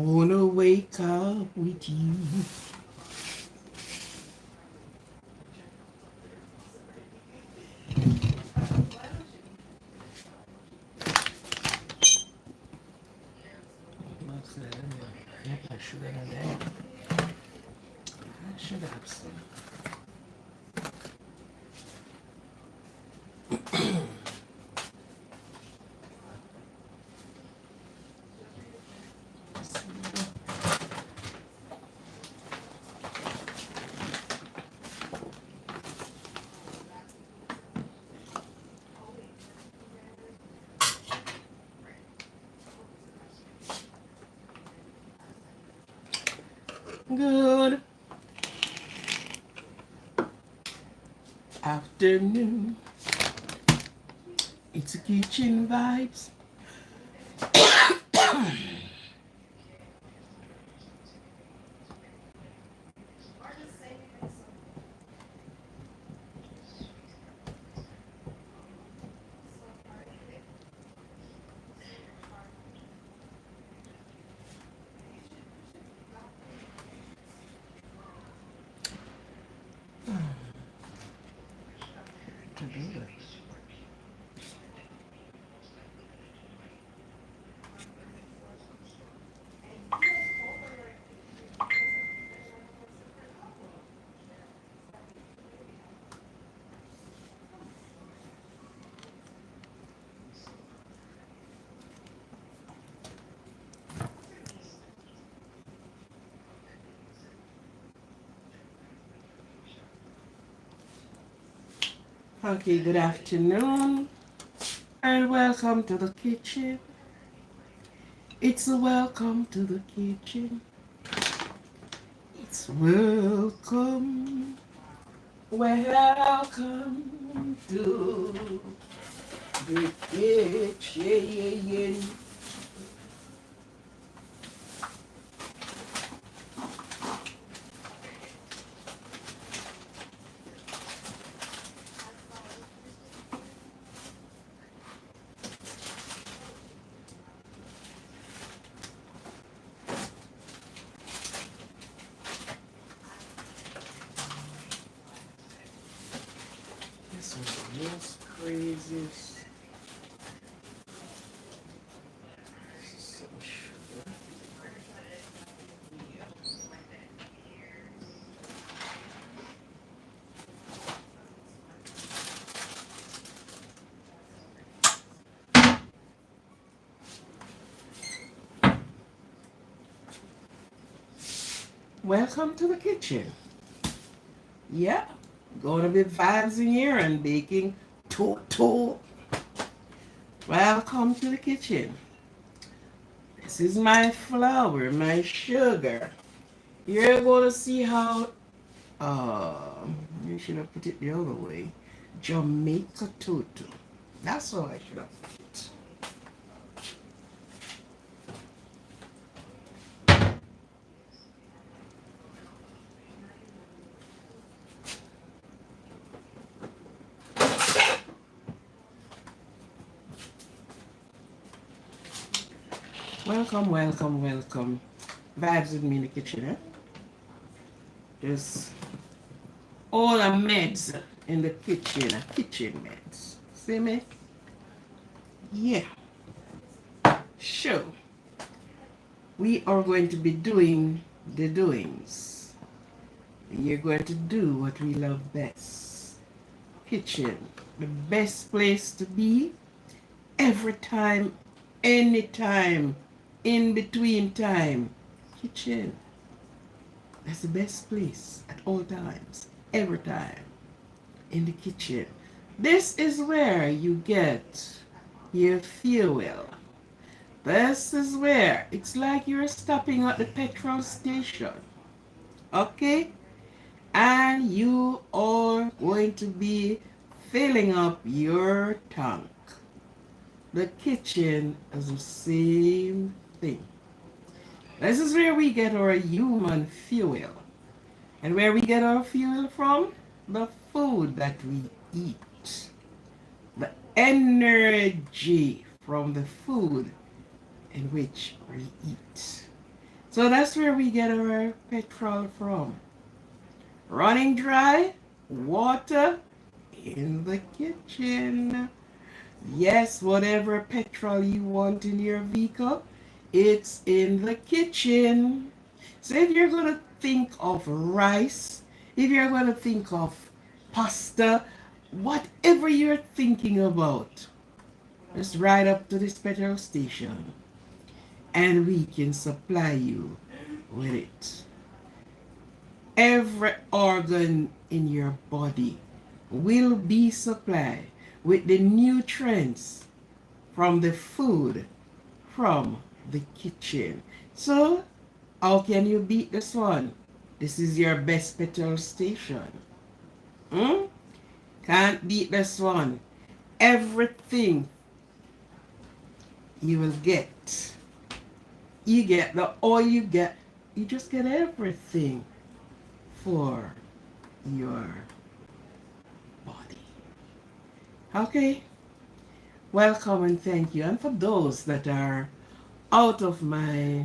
wanna wake up with you. I should have some. Good afternoon. It's kitchen vibes. To do this. Okay, good afternoon and welcome to the kitchen. It's a welcome to the kitchen. It's welcome, welcome to the kitchen. This was the most craziest. So sugar. Welcome to the kitchen. Yeah, gonna be vibes in here and baking tototooo. Welcome to the kitchen. This is my flour, my sugar. You're gonna see how. You should have put it the other way. Jamaica tototooo. That's how I should have put it. Welcome, welcome, welcome. Vibes with me in the kitchen, eh? Just all the meds in the kitchen, kitchen meds. See me? Yeah. Sure. We are going to be doing the doings. You're going to do what we love best. Kitchen. The best place to be every time, anytime, in between time. Kitchen. That's the best place at all times, every time, in the kitchen. This is where you get your fuel. This is where it's like you're stopping at the petrol station. Okay? And you are going to be filling up your tank. The kitchen is the same thing. This is where we get our human fuel. And where we get our fuel from? The food that we eat. The energy from the food in which we eat. So that's where we get our petrol from. Running dry, water in the kitchen. Yes, whatever petrol you want in your vehicle, it's in the kitchen. So if you're going to think of rice, if you're going to think of pasta, whatever you're thinking about, just ride up to this petrol station and we can supply you with it. Every organ in your body will be supplied with the nutrients from the food from the kitchen. So, how can you beat this one? This is your best petrol station. Hmm? Can't beat this one. Everything you will get. You get the oil you just get everything for your body. Okay? Welcome and thank you. And for those that are out of my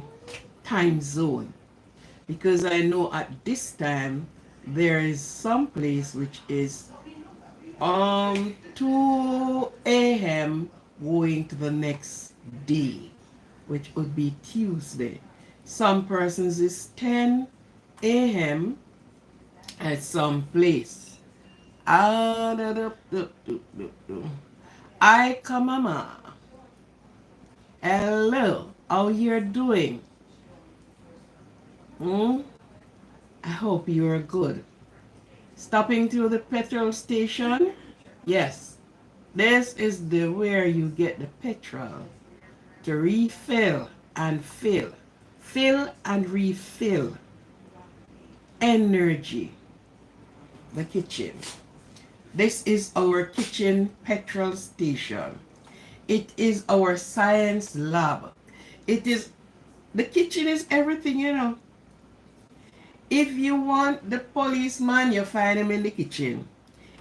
time zone, because I know at this time there is some place which is 2 a.m. going to the next day, which would be Tuesday. Some persons is 10 a.m. at some place. Ah, I come mama. Hello, how you're doing? Hmm? I hope you're good. Stopping to the petrol station? Yes. This is the where you get the petrol to refill and fill. Fill and refill. Energy. The kitchen. This is our kitchen petrol station. It is our science lab. It is, the kitchen is everything, you know. If you want the policeman, you find him in the kitchen.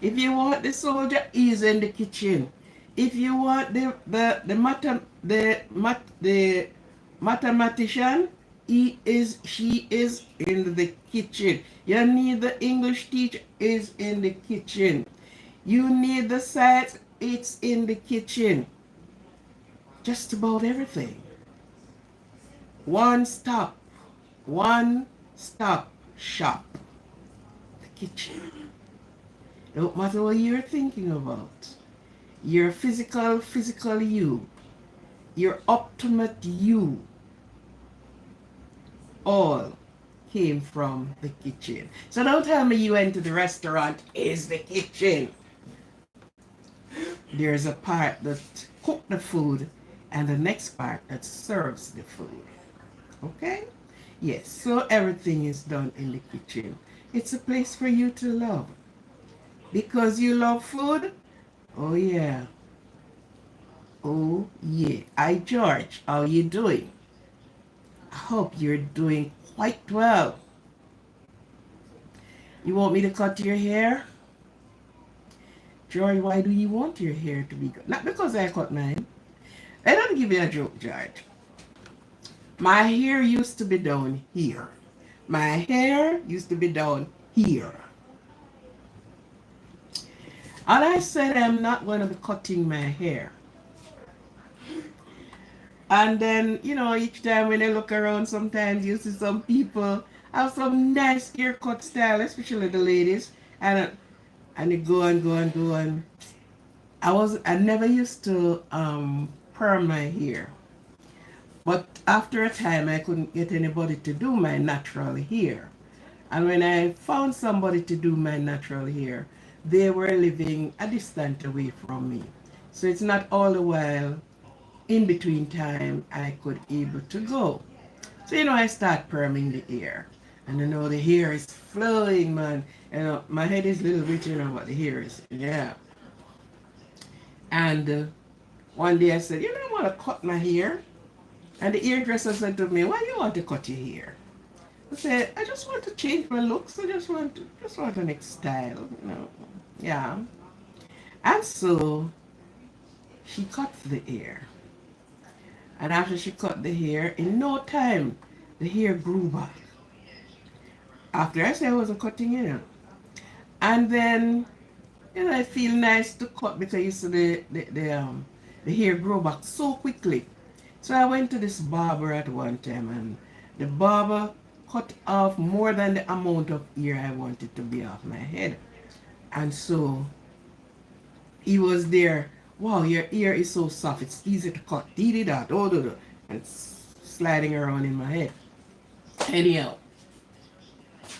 If you want the soldier, he's in the kitchen. If you want the mathematician, she is in the kitchen. You need the English teacher, is in the kitchen. You need the science, it's in the kitchen. Just about everything. One stop shop. The kitchen. Don't matter what you're thinking about. Your physical you. Your ultimate you. All came from the kitchen. So don't tell me you went to the restaurant, is the kitchen. There's a part that cooks the food and the next part that serves the food. Okay? Yes, so everything is done in the kitchen. It's a place for you to love. Because you love food? Oh yeah. Oh yeah. Hi George, how you doing? I hope you're doing quite well. You want me to cut your hair? George, why do you want your hair to be cut? Not because I cut mine. Let me give you a joke, George. My hair used to be down here. My hair used to be down here. And I said I'm not going to be cutting my hair. And then, you know, each time when I look around, sometimes you see some people have some nice haircut style, especially the ladies. And they go and go and go and I never used to perm my hair. But after a time I couldn't get anybody to do my natural hair. And when I found somebody to do my natural hair, they were living a distance away from me. So it's not all the while in between time I could able to go. So you know I start perming the hair. And you know the hair is flowing, man. You know my head is a little bit, you know, but the hair is, yeah. And one day I said, you know, I want to cut my hair. And the hairdresser said to me, why do you want to cut your hair? I said, I just want to change my looks. I just want a next style, you know. Yeah. And so she cut the hair. And after she cut the hair, in no time, the hair grew back. After I said I wasn't cutting it. And then, it feel nice to cut because you see the hair grow back so quickly. So I went to this barber at one time and the barber cut off more than the amount of hair I wanted to be off my head. And so he was there. Wow, your ear is so soft. It's easy to cut. Did that. Oh, do, do. And sliding around in my head. Anyhow,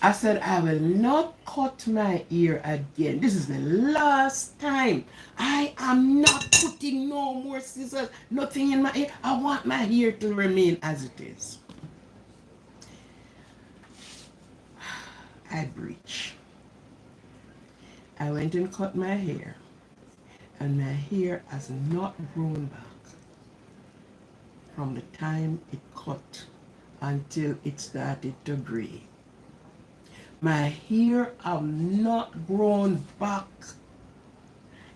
I said, I will not cut my ear again. This is the last time. I am not putting no more scissors, nothing in my ear. I want my hair to remain as it is. I breach. I went and cut my hair. And my hair has not grown back from the time it cut until it started to gray. My hair have not grown back.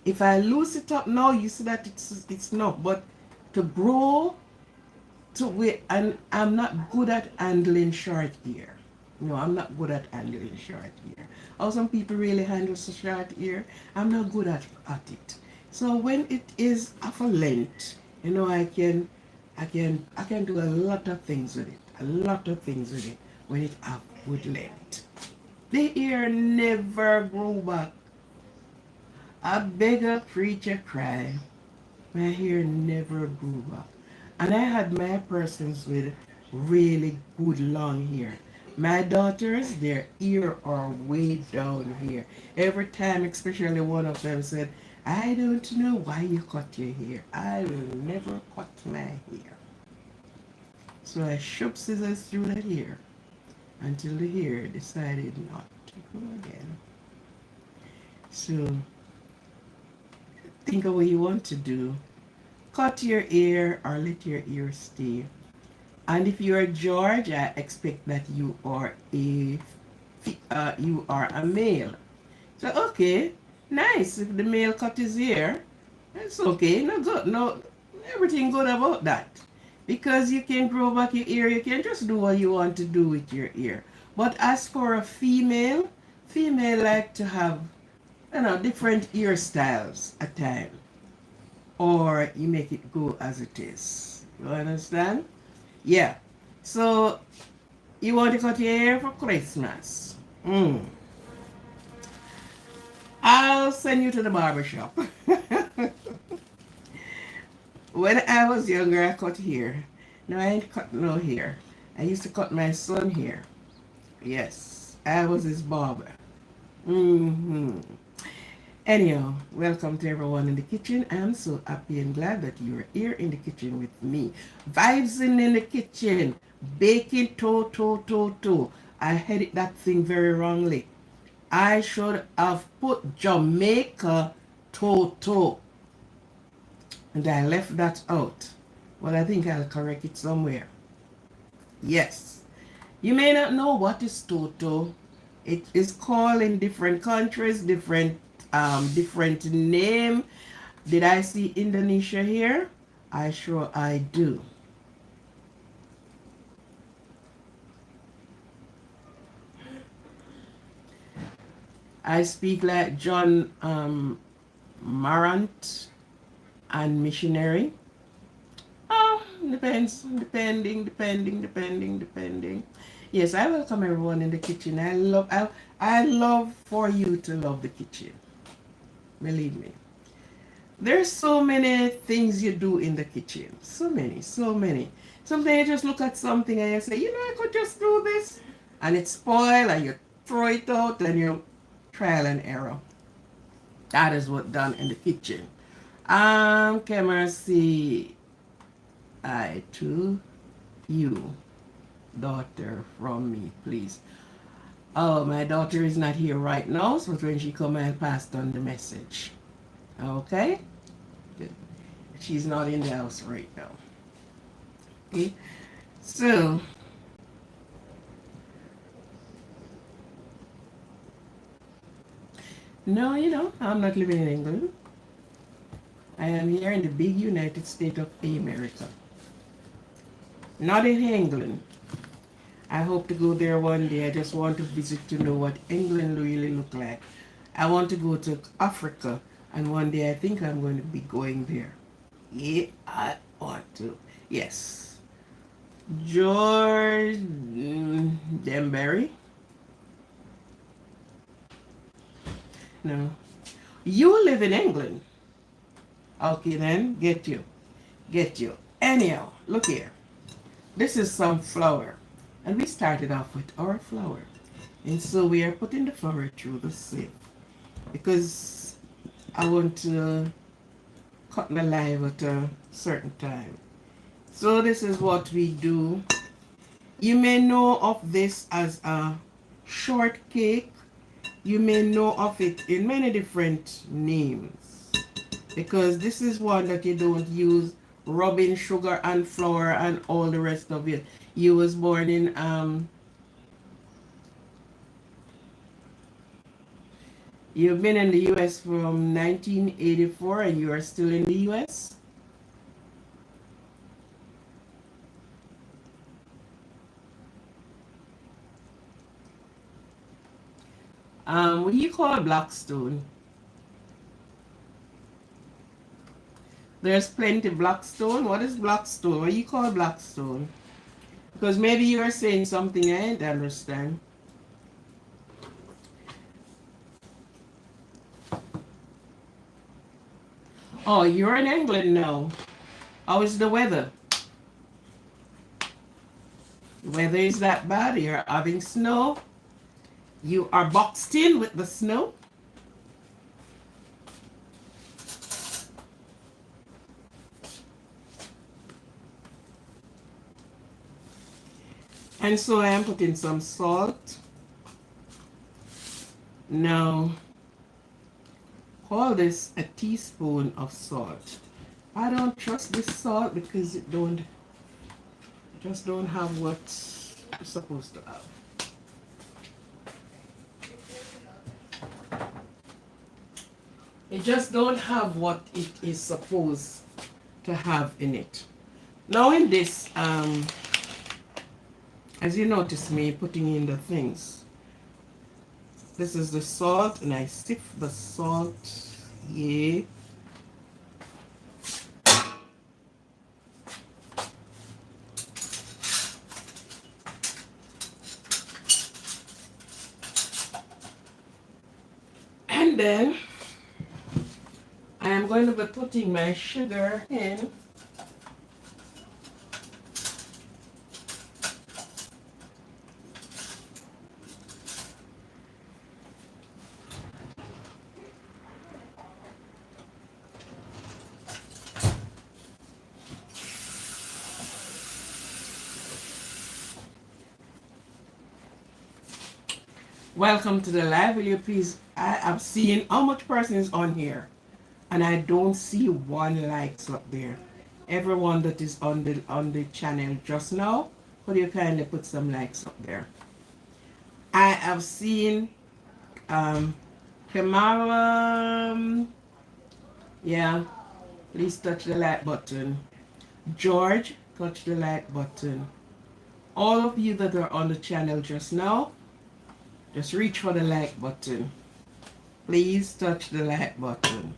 If I loose it up now, you see that it's not. But to grow to wait, and I'm not good at handling short hair. No, I'm not good at handling short hair. How some people really handle short hair, I'm not good at it. So when it is of a length, I can do a lot of things with it. A lot of things with it when it have good length. The hair never grew back. I beg a preacher cry. My hair never grew back. And I had my persons with really good long hair. My daughters, their ear are way down here. Every time, especially one of them said, I don't know why you cut your hair. I will never cut my hair. So I shoved scissors through that hair until the hair decided not to grow again. So think of what you want to do. Cut your ear or let your ear stay. And if you are George, I expect that you are a male. So okay, nice. If the male cut his ear, that's okay. No good. No, everything good about that. Because you can grow back your ear, you can just do what you want to do with your ear. But as for a female like to have, different ear styles at time. Or you make it go as it is. You understand? Yeah. So you want to cut your hair for Christmas. I'll send you to the barber shop. When I was younger, I cut hair. No, I ain't cut no hair. I used to cut my son hair. Yes, I was his barber. Anyhow, welcome to everyone in the kitchen. I'm so happy and glad that you're here in the kitchen with me. Vibes in the kitchen. Baking tototooo. I headed that thing very wrongly. I should have put Jamaica toto. And I left that out. Well, I think I'll correct it somewhere. Yes. You may not know what is toto. It is called in different countries, different name. Did I see Indonesia here? I do. I speak like John Marant and missionary. Oh, depending. Yes, I welcome everyone in the kitchen. I love for you to love the kitchen. Believe me. There's so many things you do in the kitchen. So many. Sometimes you just look at something and you say, I could just do this. And it's spoiled and you throw it out and you trial and error. That is what done in the kitchen. Camera see I to you, daughter from me, please. Oh, my daughter is not here right now, so when she come, I'll pass on the message. Okay? Good. She's not in the house right now. Okay? So, no, I'm not living in England. I am here in the big United States of America. Not in England. I hope to go there one day. I just want to visit to know what England really look like. I want to go to Africa, and one day I think I'm going to be going there. Yeah, I want to. Yes. George Denbury. No. You live in England. Okay then, get you. Get you. Anyhow, look here. This is some flour. And we started off with our flour. And so we are putting the flour through the sieve. Because I want to cut the live at a certain time. So this is what we do. You may know of this as a shortcake. You may know of it in many different names. Because this is one that you don't use rubbing sugar and flour and all the rest of it. You was born in you've been in the US from 1984 and you are still in the US? What do you call Blackstone? There's plenty Blackstone. What is Blackstone? What do you call Blackstone? Because maybe you are saying something I don't understand. Oh, you're in England now. How is the weather? The weather is that bad? You're having snow? You are boxed in with the snow? And so I am putting some salt. Now, call this a teaspoon of salt. I don't trust this salt because it just don't have what it's supposed to have. It just don't have what it is supposed to have in it. Now in this, as you notice me putting in the things, this is the salt and I sift the salt, yeah. And then I am going to be putting my sugar in. Welcome to the live. Will you please? I am seeing how much person is on here, and I don't see one likes up there. Everyone that is on the channel just now, could you kindly put some likes up there? I have seen Kamara. Yeah, please touch the like button. George, touch the like button. All of you that are on the channel just now, just reach for the like button. Please touch the like button.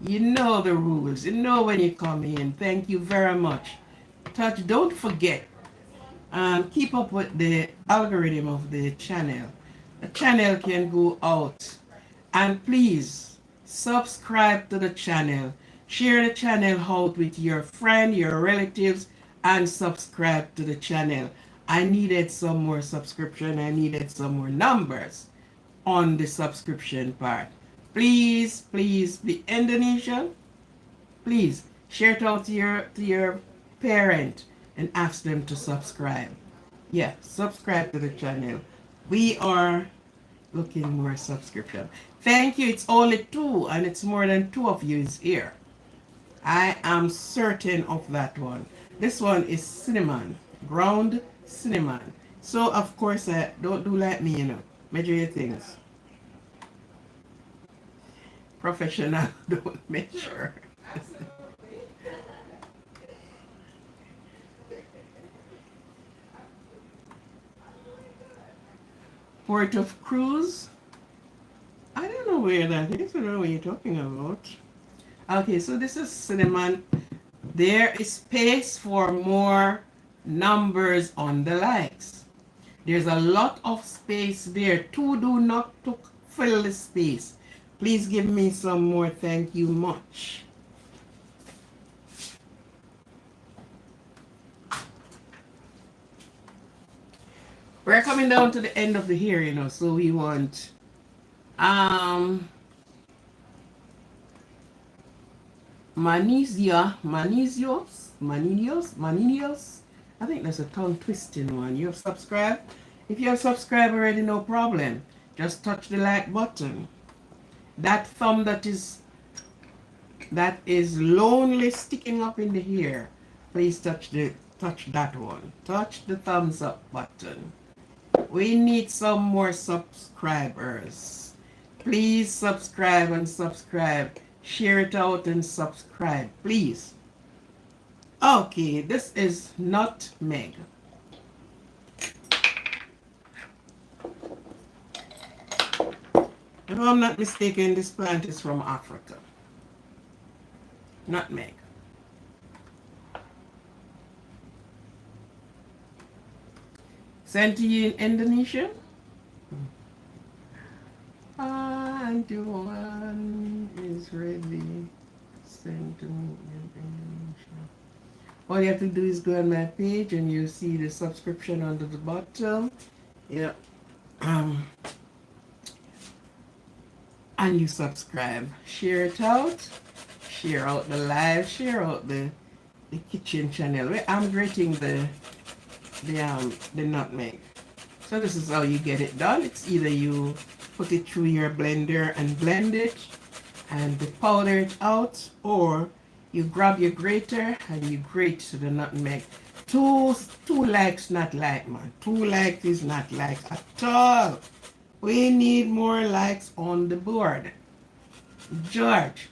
You know the rules. You know when you come in. Thank you very much. Touch. Don't forget. Keep up with the algorithm of the channel. The channel can go out. And please subscribe to the channel. Share the channel out with your friend, your relatives, and subscribe to the channel. I needed some more subscription. I needed some more numbers on the subscription part. Please, please, the Indonesian, please share it out to your parent and ask them to subscribe. Yeah, subscribe to the channel. We are looking more subscription. Thank you. It's only 2 and it's more than 2 of you is here. I am certain of that one. This one is cinnamon, ground cinnamon. So of course, don't do like me, measure your things. Professional, don't measure. Port of Cruz. I don't know where that is. I don't know what you're talking about. Okay, so this is cinnamon. There is space for more numbers on the likes. There's a lot of space there. Do not to fill the space. Please give me some more. Thank you much. We're coming down to the end of the year, you know, so we want Maninios. I think that's a tongue twisting one. You have subscribed? If you have subscribed already, no problem. Just touch the like button. That thumb that is lonely sticking up in the hair, please touch that one. Touch the thumbs up button. We need some more subscribers. Please subscribe and subscribe. Share it out and subscribe, please. Okay, this is nutmeg. If I'm not mistaken, this plant is from Africa. Nutmeg. Sent to you in Indonesia? And the one is ready. Sent to me in Indonesia. All you have to do is go on my page and you see the subscription under the bottom. Yeah. And you subscribe. Share it out. Share out the live. Share out the kitchen channel. I'm grating the nutmeg. So this is how you get it done. It's either you put it through your blender and blend it and powder it out, or you grab your grater and you grate the nutmeg. Two likes not like, man. 2 likes is not like at all. We need more likes on the board. George.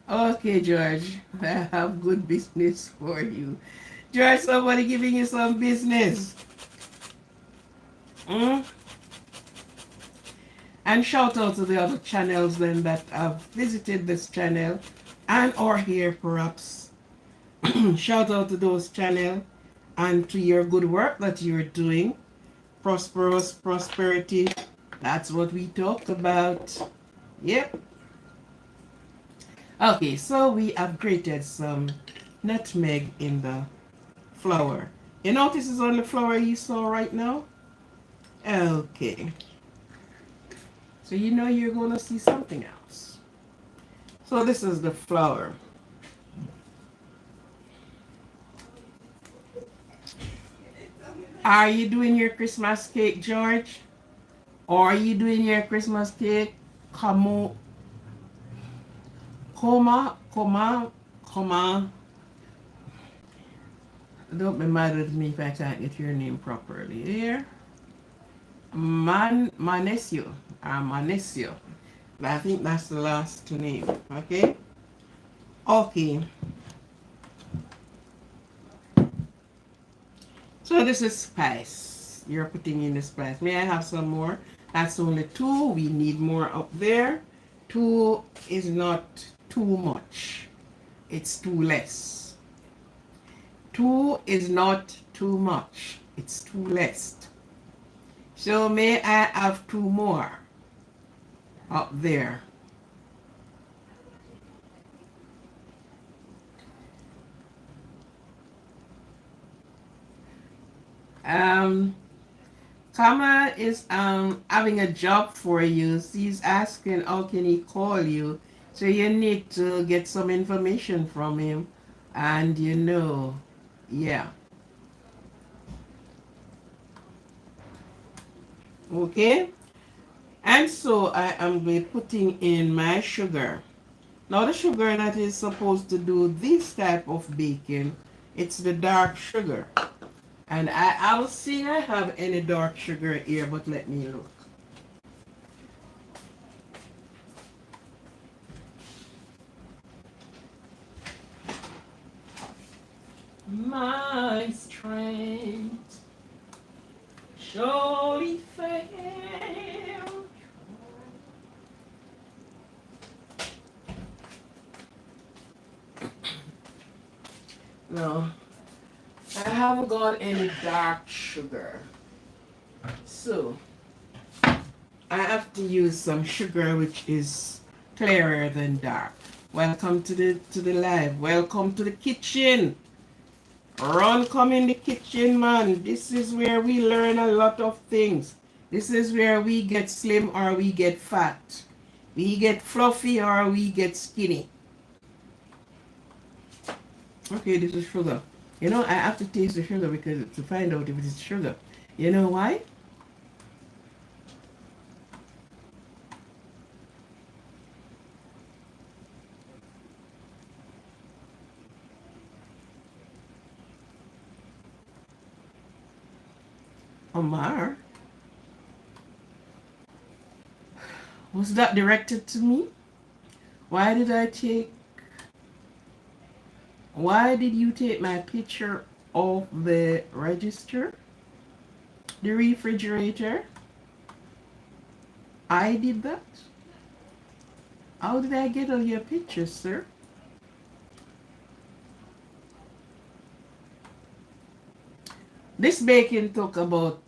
Okay, George. I have good business for you. George, somebody giving you some business. And shout out to the other channels then that have visited this channel and or here perhaps. Shout out to those channels and to your good work that you're doing. Prosperity. That's what we talk about. Yep. Okay, so we have grated some nutmeg in the flour. You notice it's on the flour you saw right now? Okay. So you know you're going to see something else. So this is the flour. Are you doing your Christmas cake, George? Or are you doing your Christmas cake? Coma. Don't be mad with me if I can't get your name properly. Here. Manesio. Manesio. I think that's the last name. Okay? Okay. So this is spice. You're putting in the spice. May I have some more? That's only 2. We need more up there. 2 is not too much. It's too less. 2 is not too much. It's too less. So may I have 2 more up there? Kama is having a job for you. He's asking how can he call you. So you need to get some information from him. And you know, yeah. Okay? And so I am putting in my sugar. Now the sugar that is supposed to do this type of baking, it's the dark sugar. And I'll see I have any dark sugar here, but let me look. my strength surely fail. No, I haven't got any dark sugar, so I have to use some sugar which is clearer than dark. Welcome to the live. Welcome to the kitchen. Run, come in the kitchen, man. This is where we learn a lot of things. This is where we get slim or we get fat. We get fluffy or we get skinny. Okay, this is sugar. You know, I have to taste the sugar because to find out if it is sugar. You know why? Omar, was that directed to me? Why did I take Why did you take my picture off the register? The refrigerator? I did that? How did I get all your pictures, sir? This baking took about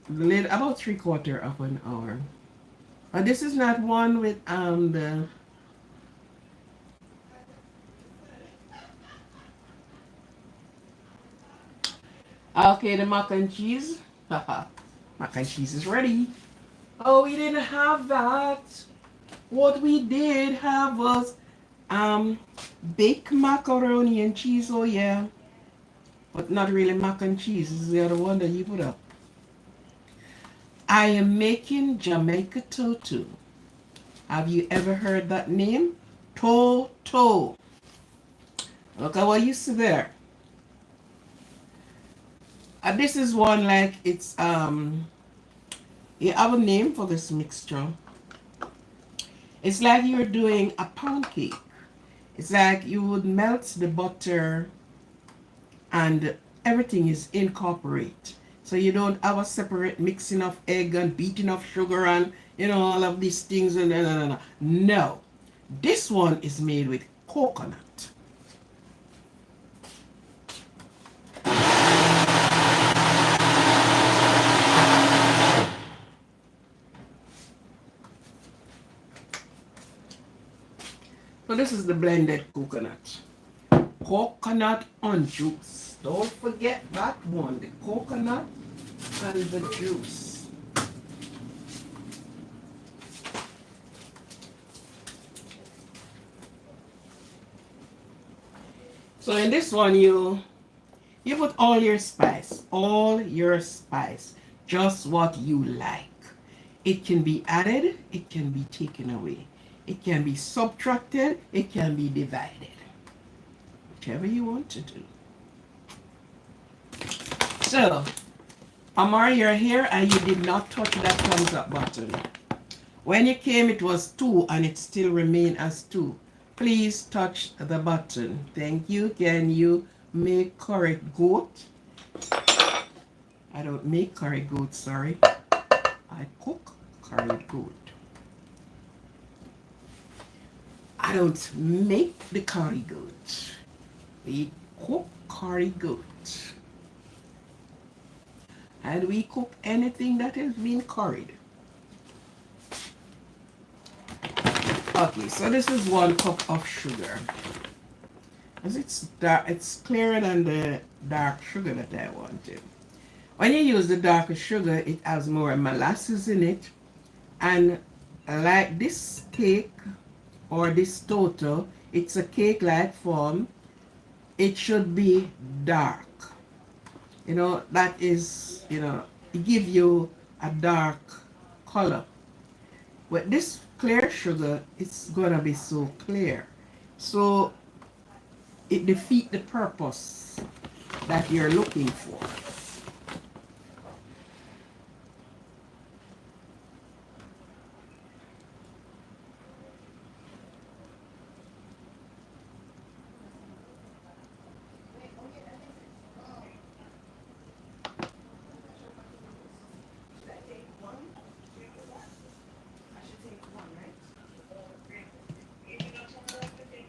3/4 of an hour. This is not one with the okay, the mac and cheese. Haha. Mac and cheese is ready. Oh, we didn't have that. What we did have was um baked macaroni and cheese. Oh yeah, but not really mac and cheese. This is the other one that you put up. I am making Jamaica tototooo. Have you ever heard that name? Tototooo. Look at what you see there. This is one like it's you have a name for this mixture. It's like you're doing a pound cake. It's like you would melt the butter and everything is incorporate. So you don't have a separate mixing of egg and beating of sugar and all of these things and no. No. This one is made with coconut. So this is the blended coconut. Coconut and juice. Don't forget that one, the coconut and the juice. So in this one you put all your spice, just what you like. It can be added, it can be taken away. It can be subtracted, it can be divided. Whichever you want to do. So, Amar, you're here and you did not touch that thumbs up button. When you came, it was 2 and it still remained as 2. Please touch the button. Thank you. Can you make curry goat? I don't make curry goat, sorry. I cook curry goat. I don't make the curry goat. We cook curry goat. And we cook anything that has been curried. Okay, so this is 1 cup of sugar. As it's dark, it's clearer than the dark sugar that I wanted. When you use the darker sugar, it has more molasses in it. And like this cake or this toto, it's a cake-like form. It should be dark. That is, it gives you a dark color. With this clear sugar, it's gonna be so clear. So it defeats the purpose that you're looking for.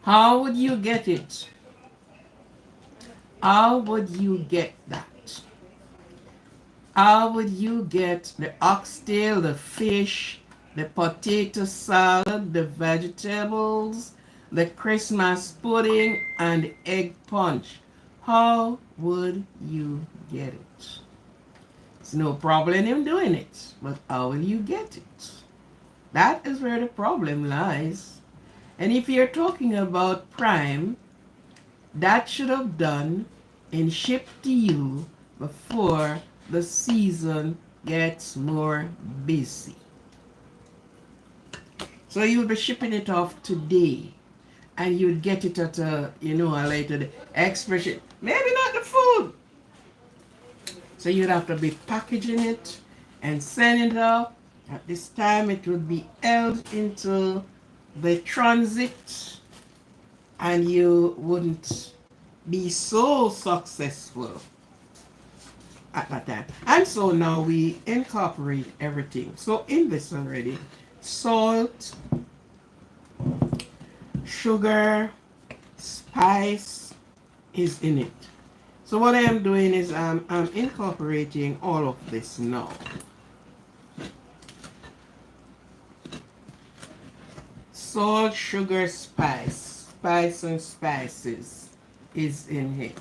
How would you get it? How would you get that? How would you get the oxtail, the fish, the potato salad, the vegetables, the Christmas pudding, and egg punch? How would you get it? It's no problem in doing it, but how will you get it? That is where the problem lies. And if you're talking about Prime, that should have done and shipped to you before the season gets more busy. So you'll be shipping it off today and you'd get it at a later expression. Maybe not the food. So you'd have to be packaging it and sending it out. At this time it would be held into the transit and you wouldn't be so successful at that time. And so now we incorporate everything. So in this already, salt, sugar, spice is in it. So what I am doing is I'm incorporating all of this now. Salt, sugar, spice and spices is in here.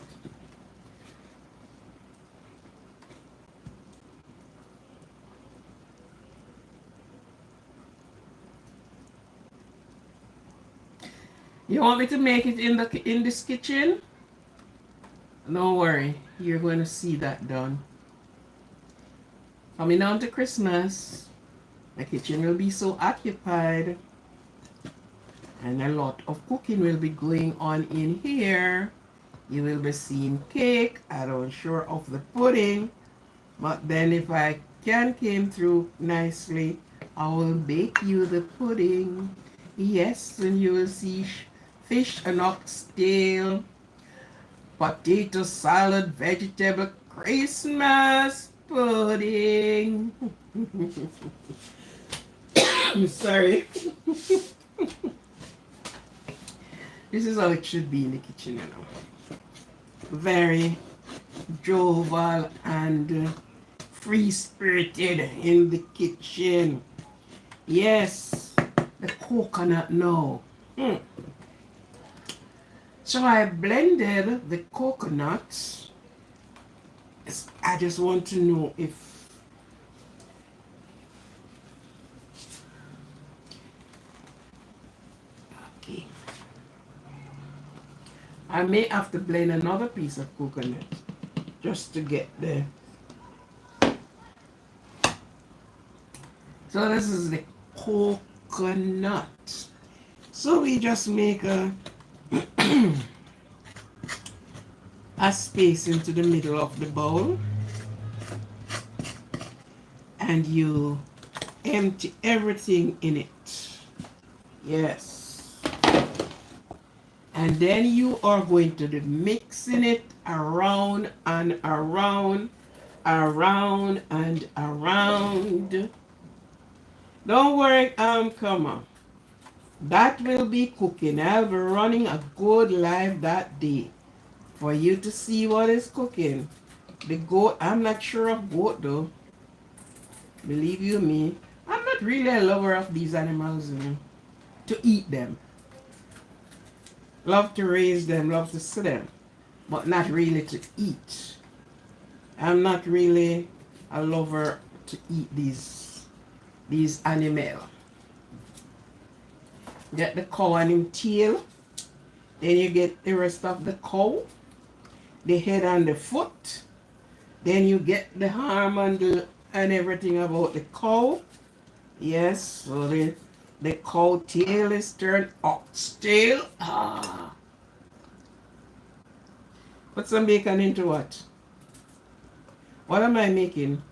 You want me to make it in this kitchen? Don't worry, you're going to see that done. Coming down to Christmas, the kitchen will be so occupied and a lot of cooking will be going on in here. You will be seeing cake. I don't sure of the pudding, but then if I came through nicely, I will bake you the pudding. Yes, and you will see fish and oxtail, potato salad, vegetable Christmas pudding. I'm sorry. This is how it should be in the kitchen, you know. Very jovial and free-spirited in the kitchen. Yes, the coconut now. So I blended the coconuts. I just want to know if okay. I may have to blend another piece of coconut just to get the. So this is the coconut. So we just make a space into the middle of the bowl and you empty everything in it. Yes. And then you are going to be mixing it around and around, around and around. Don't worry, come on. That will be cooking. I'll be running a good live that day for you to see what is cooking. The goat, I'm not sure of goat though. Believe you me, I'm not really a lover of these animals, you know, to eat them. Love to raise them, love to see them, but not really to eat. I'm not really a lover to eat these animals. Get the cow and him tail. Then you get the rest of the cow, the head and the foot. Then you get the arm and everything about the cow. Yes, so the cow tail is turned oxtail. Put some bacon into what? What am I making?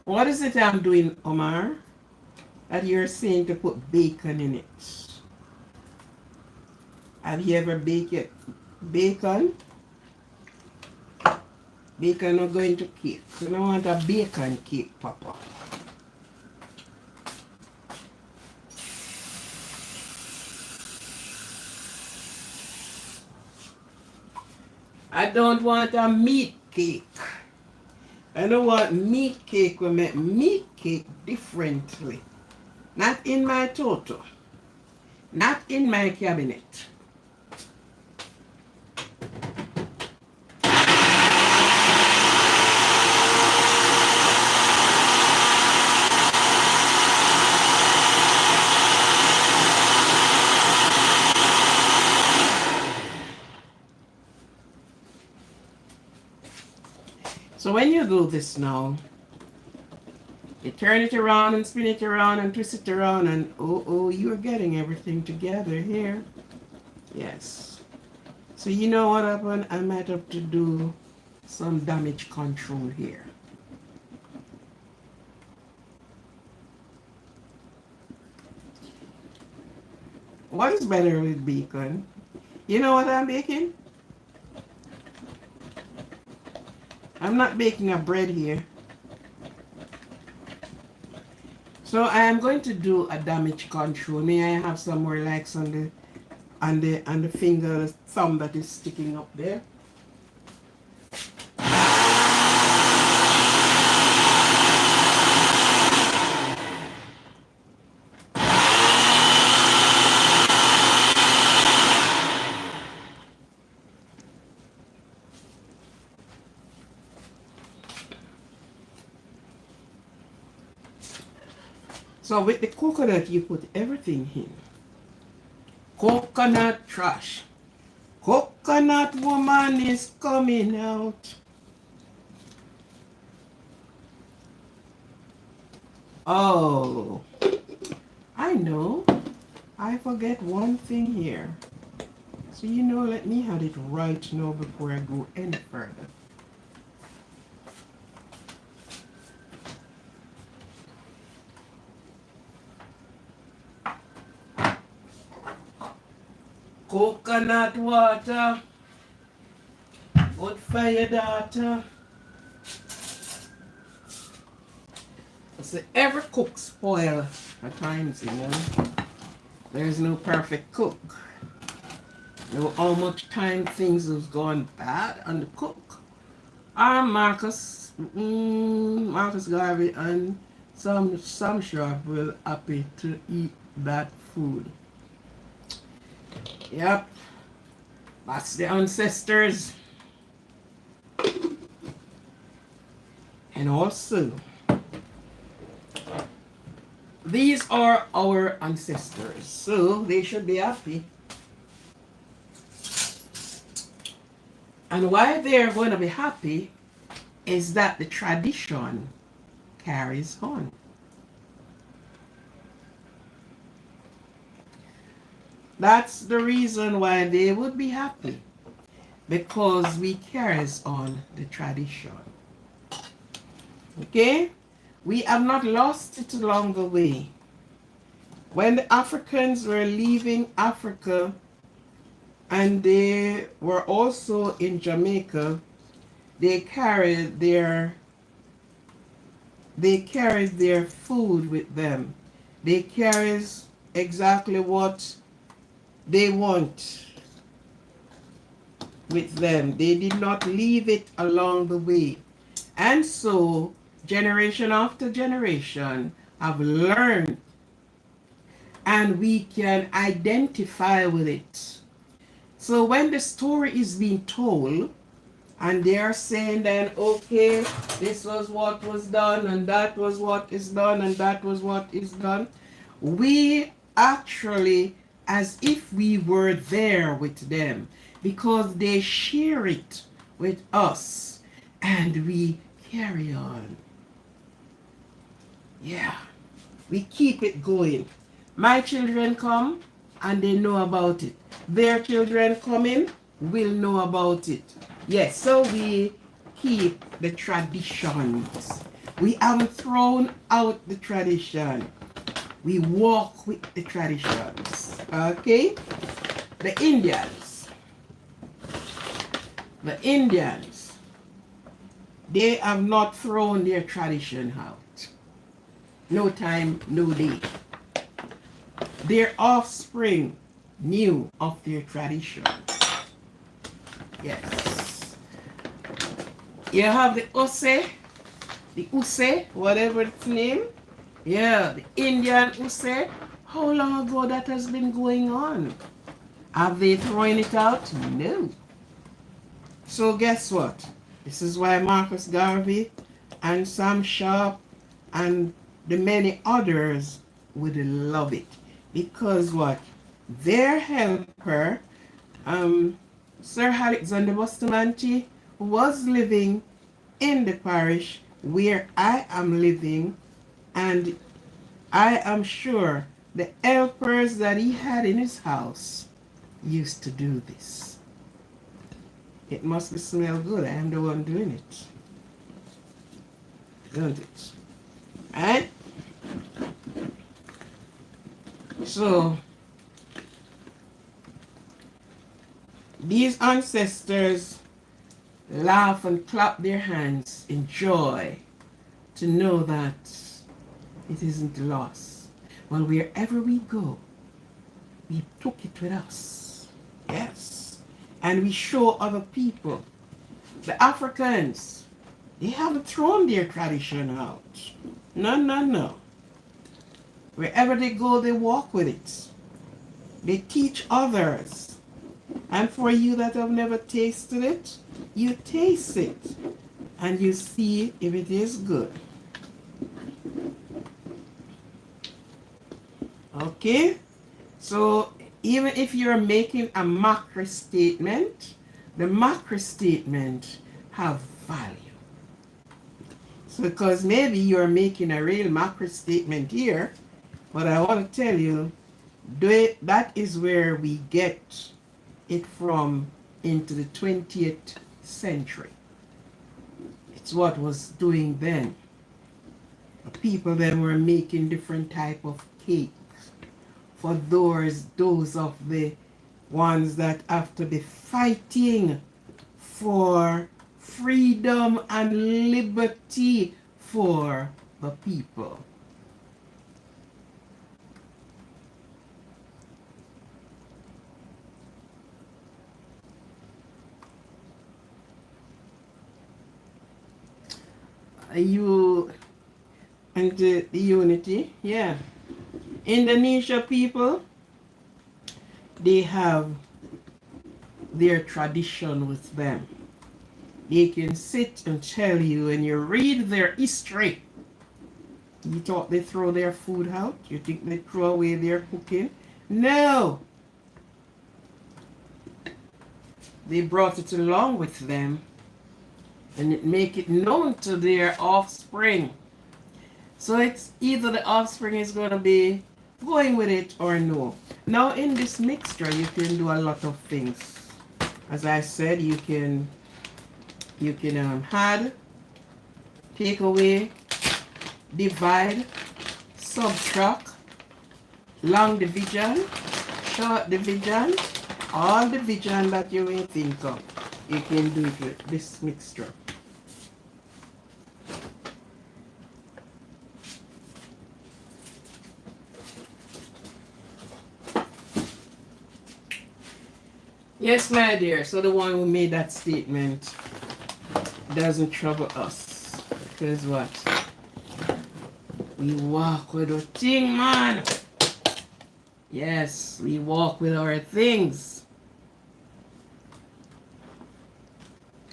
What is it I'm doing, Omar, that you're saying to put bacon in it? Have you ever baked it? Bacon? Bacon not going to cake. You don't want a bacon cake, Papa. I don't want a meat cake. I don't want meat cake. We make meat cake differently. Not in my toto. Not in my cabinet. So when you do this now, you turn it around and spin it around and twist it around and oh, you're getting everything together here. Yes. So you know what happened? I might have to do some damage control here. What is better with bacon? You know what I'm baking? I'm not baking a bread here. So I am going to do a damage control. May I have some more likes on the finger, the thumb that is sticking up there? So with the coconut, you put everything in. Coconut trash. Coconut woman is coming out. Oh, I know. I forget one thing here. So you know, let me have it right now before I go any further. Coconut water. Good fire daughter. So every cook spoil at times, you know. There's no perfect cook. Know how much time things have gone bad on the cook. Marcus Garvey and some shop will happy to eat that food. Yep. That's the ancestors. And also, these are our ancestors, so they should be happy. And why they're going to be happy is that the tradition carries on. That's the reason why they would be happy, because we carries on the tradition. Okay? We have not lost it along the way. When the Africans were leaving Africa and they were also in Jamaica, they carried their food with them. They carried exactly what they want with them. They did not leave it along the way. And so, generation after generation have learned, and we can identify with it. So when the story is being told, and they are saying then, okay, this was what was done, and that was what is done, and that was what is done, we actually, as if we were there with them, because they share it with us, and we carry on. Yeah, we keep it going. My children come and they know about it. Their children come in, will know about it. Yes, so we keep the traditions. We haven't thrown out the tradition. We walk with the traditions. Okay? The Indians, they have not thrown their tradition out. No time, no day. Their offspring knew of their tradition. Yes. You have the Use, whatever its name. Yeah, the Indian Use. How long ago that has been going on? Have they thrown it out? No. So guess what? This is why Marcus Garvey and Sam Sharp and the many others would love it. Because what? Their helper, Sir Alexander Bustamante, was living in the parish where I am living, and I am sure the helpers that he had in his house used to do this. It must be smell good. I am the one doing it. Don't it? Right? So, these ancestors laugh and clap their hands in joy to know that it isn't lost. Well, wherever we go, we took it with us. Yes. And we show other people. The Africans, they haven't thrown their tradition out. No, no, no. Wherever they go, they walk with it. They teach others. And for you that have never tasted it, you taste it. And you see if it is good. Okay? So even if you're making a macro statement, the macro statement have value. So because maybe you're making a real macro statement here, but I want to tell you, that is where we get it from into the 20th century. It's what was doing then. People then were making different type of cakes for those of the ones that have to be fighting for freedom and liberty for the people. You and the unity, yeah. Indonesia people, they have their tradition with them. They can sit and tell you, and you read their history. You thought they throw their food out? You think they throw away their cooking? No! They brought it along with them, and it make it known to their offspring. So it's either the offspring is going to be going with it or no. Now in this mixture, you can do a lot of things. As I said, you can add, take away, divide, subtract, long division, short division, all division that you may think of. You can do it with this mixture. Yes, my dear. So the one who made that statement doesn't trouble us. Because what? We walk with our thing, man. Yes, we walk with our things.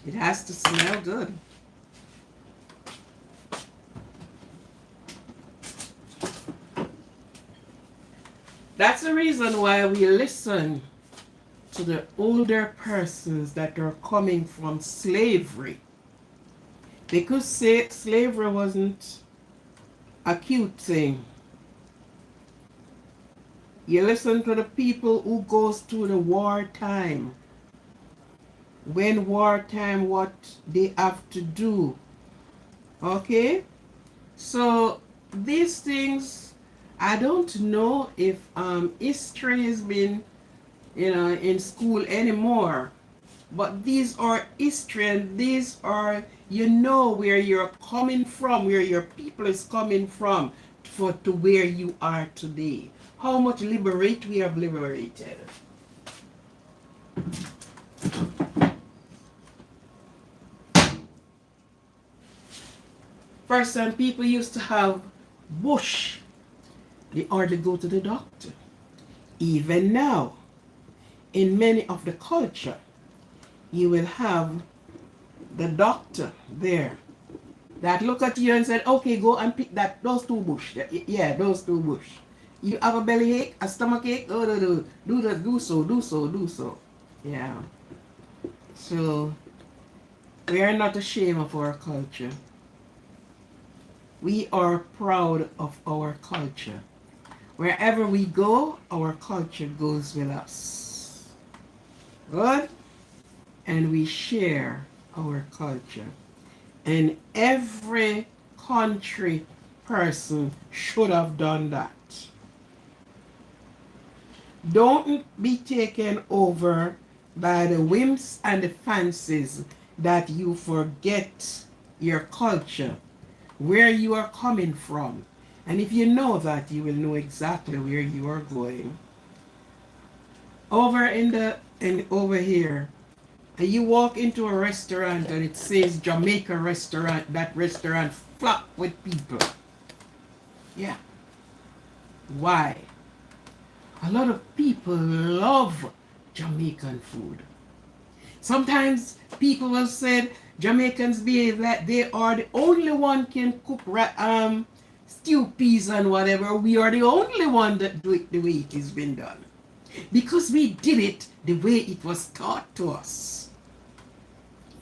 It has to smell good. That's the reason why we listen to the older persons that are coming from slavery. Because slavery wasn't a cute thing. You listen to the people who goes through the wartime. When wartime, what they have to do. Okay? So these things, I don't know if history has been in school anymore. But these are history, and these are, where you're coming from, where your people is coming from to where you are today. How much we have liberated. people used to have bush, they hardly go to the doctor. Even now, in many of the culture, you will have the doctor there that look at you and said, okay, go and pick those two bush. Yeah, those two bush. You have a belly ache, a stomach ache, do so. Yeah. So we are not ashamed of our culture. We are proud of our culture. Wherever we go, our culture goes with us. Good? And we share our culture. And every country person should have done that. Don't be taken over by the whims and the fancies that you forget your culture, where you are coming from. And if you know that, you will know exactly where you are going. Over here, and you walk into a restaurant and it says Jamaica restaurant, that restaurant flock with people. Yeah. Why? A lot of people love Jamaican food. Sometimes people will say Jamaicans behave like they are the only one can cook stew peas and whatever. We are the only one that do it the way it has been done. Because we did it the way it was taught to us.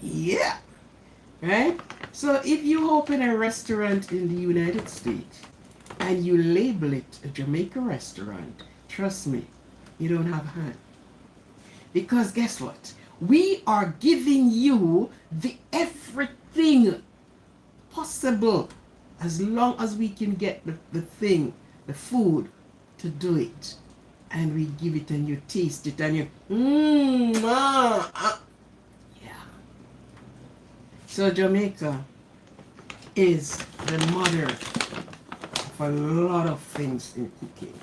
Yeah. Right? So if you open a restaurant in the United States and you label it a Jamaica restaurant, trust me, you don't have a hand. Because guess what? We are giving you the everything possible as long as we can get the food to do it. And we give it and you taste it and you, yeah. So Jamaica is the mother of a lot of things in cooking.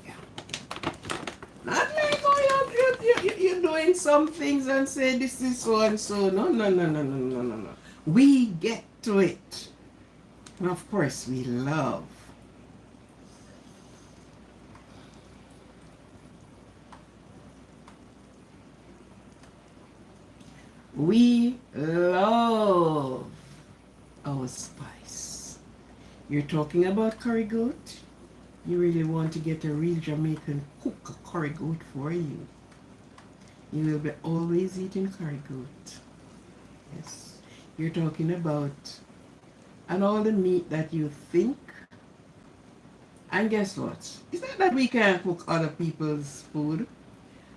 Yeah. Not like, oh, you're doing some things and say this is so and so. No. We get to it. And of course, we love. We love our spice. You're talking about curry goat? You really want to get a real Jamaican cook a curry goat for you. You will be always eating curry goat. Yes. You're talking about and all the meat that you think. And guess what? It's not that we can't cook other people's food.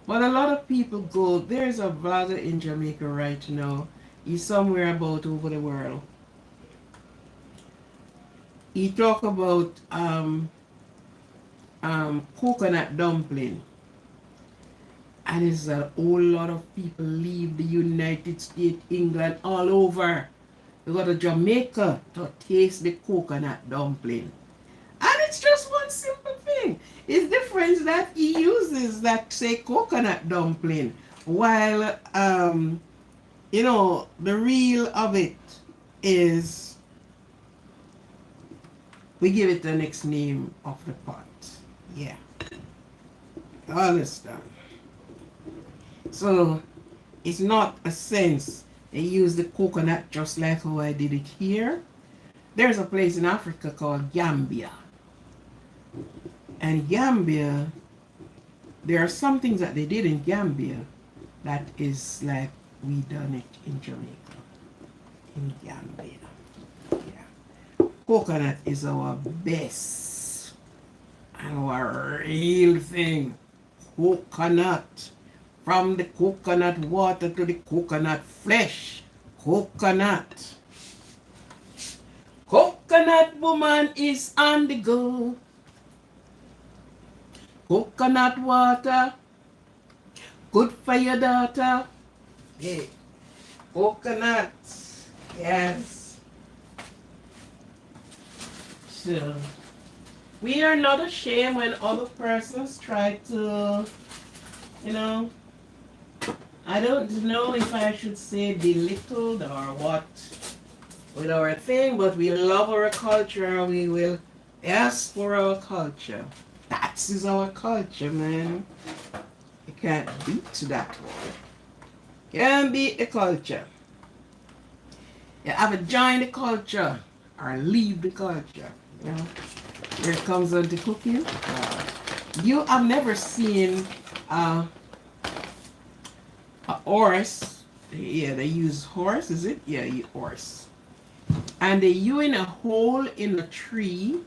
But a lot of people go, there's a vlogger in Jamaica right now. He's somewhere about over the world. He talk about coconut dumpling. And it's a whole lot of people leave the United States, England, all over. They go to Jamaica to taste the coconut dumpling. And it's just one simple thing. It's different that he uses that say coconut dumpling. While, the real of it is, we give it the next name of the pot. Yeah. You understand? So, it's not a sense they use the coconut just like how I did it here. There's a place in Africa called Gambia. And Gambia, there are some things that they did in Gambia that is like we done it in Jamaica. In Gambia. Yeah. Coconut is our best and our real thing. Coconut. From the coconut water to the coconut flesh. Coconut. Coconut woman is on the go. Coconut water, good for your daughter. Hey, coconut, yes. So, we are not ashamed when other persons try to, I don't know if I should say belittled or what. with our thing, but we love our culture and we will ask for our culture. That is our culture, man. You can't beat that one. Can't beat the culture. You have to join the culture or leave the culture. You know? Here it comes on to cooking. You have never seen a horse. Yeah, they use horse, is it? Yeah, horse. And they in a hole in a tree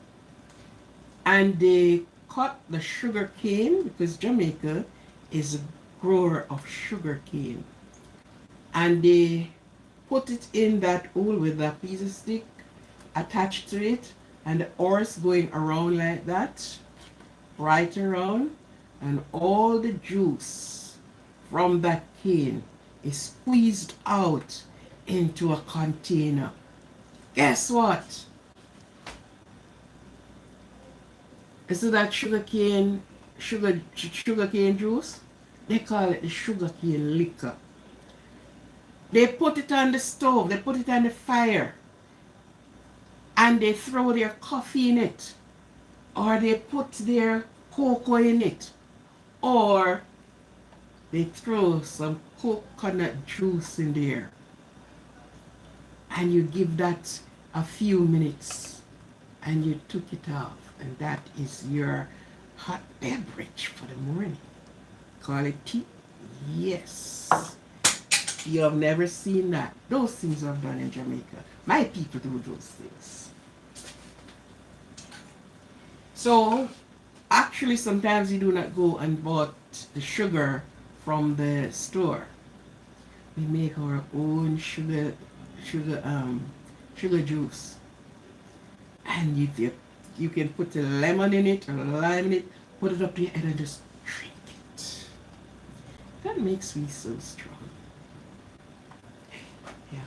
and they cut the sugar cane because Jamaica is a grower of sugar cane. And they put it in that hole with a piece of stick attached to it and the horse going around like that, right around, and all the juice from that cane is squeezed out into a container. Guess what? Is it that sugar cane juice? They call it the sugar cane liquor. They put it on the stove, they put it on the fire, and they throw their coffee in it, or they put their cocoa in it, or they throw some coconut juice in there. And you give that a few minutes and you took it off, and that is your hot beverage for the morning. Call it tea? Yes. You have never seen that. Those things are done in Jamaica. My people do those things. So, actually sometimes you do not go and bought the sugar from the store. We make our own sugar juice. And you can put a lemon in it or a lime in it, put it up to your head and just drink it. That makes me so strong. Yeah.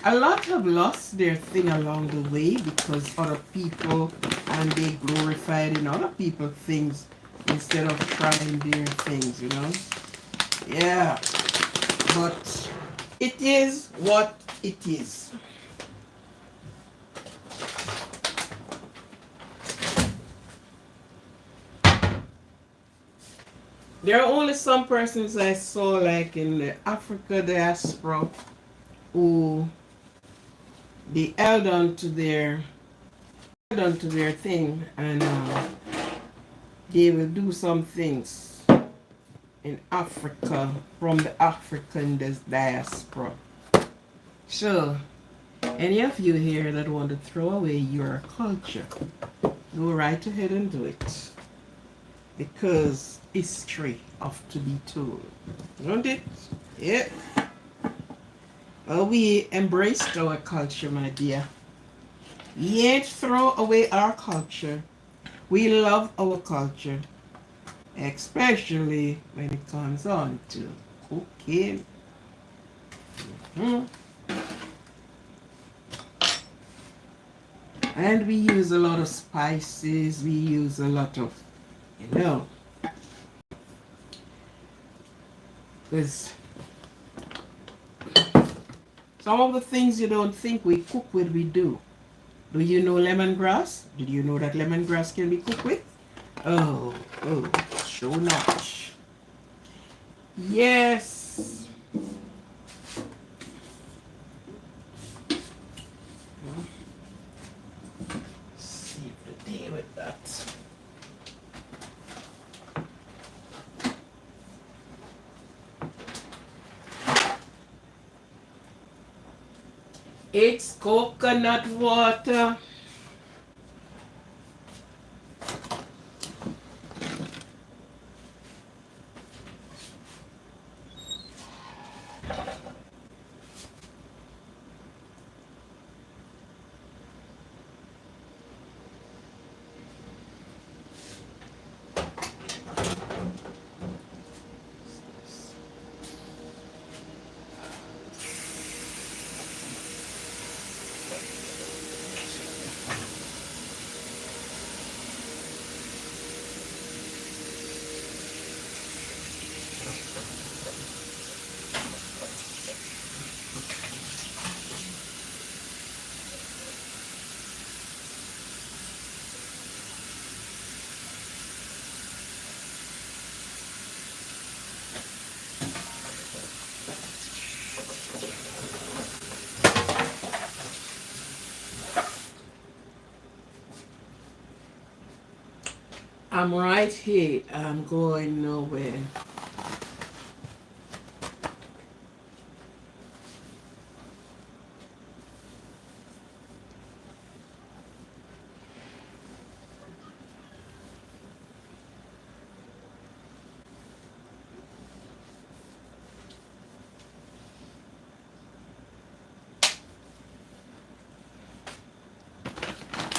A lot have lost their thing along the way because other people and they glorified in other people's things instead of trying their things, you know? Yeah. But it is what it is. There are only some persons I saw like in the Africa diaspora who they held on to their thing and they will do some things in Africa from the African diaspora. So, any of you here that want to throw away your culture, go right ahead and do it. Because history have to be told. Don't it? Yeah. Well, we embraced our culture, my dear. We ain't throw away our culture. We love our culture. Especially when it comes on to cooking. And we use a lot of spices. We use a lot of, you know, because some of the things you don't think we cook with, we do. Do you know lemongrass? Did you know that lemongrass can be cooked with? Oh, sure not. Yes. See if we deal with that. It's coconut water. I'm right here. I'm going nowhere.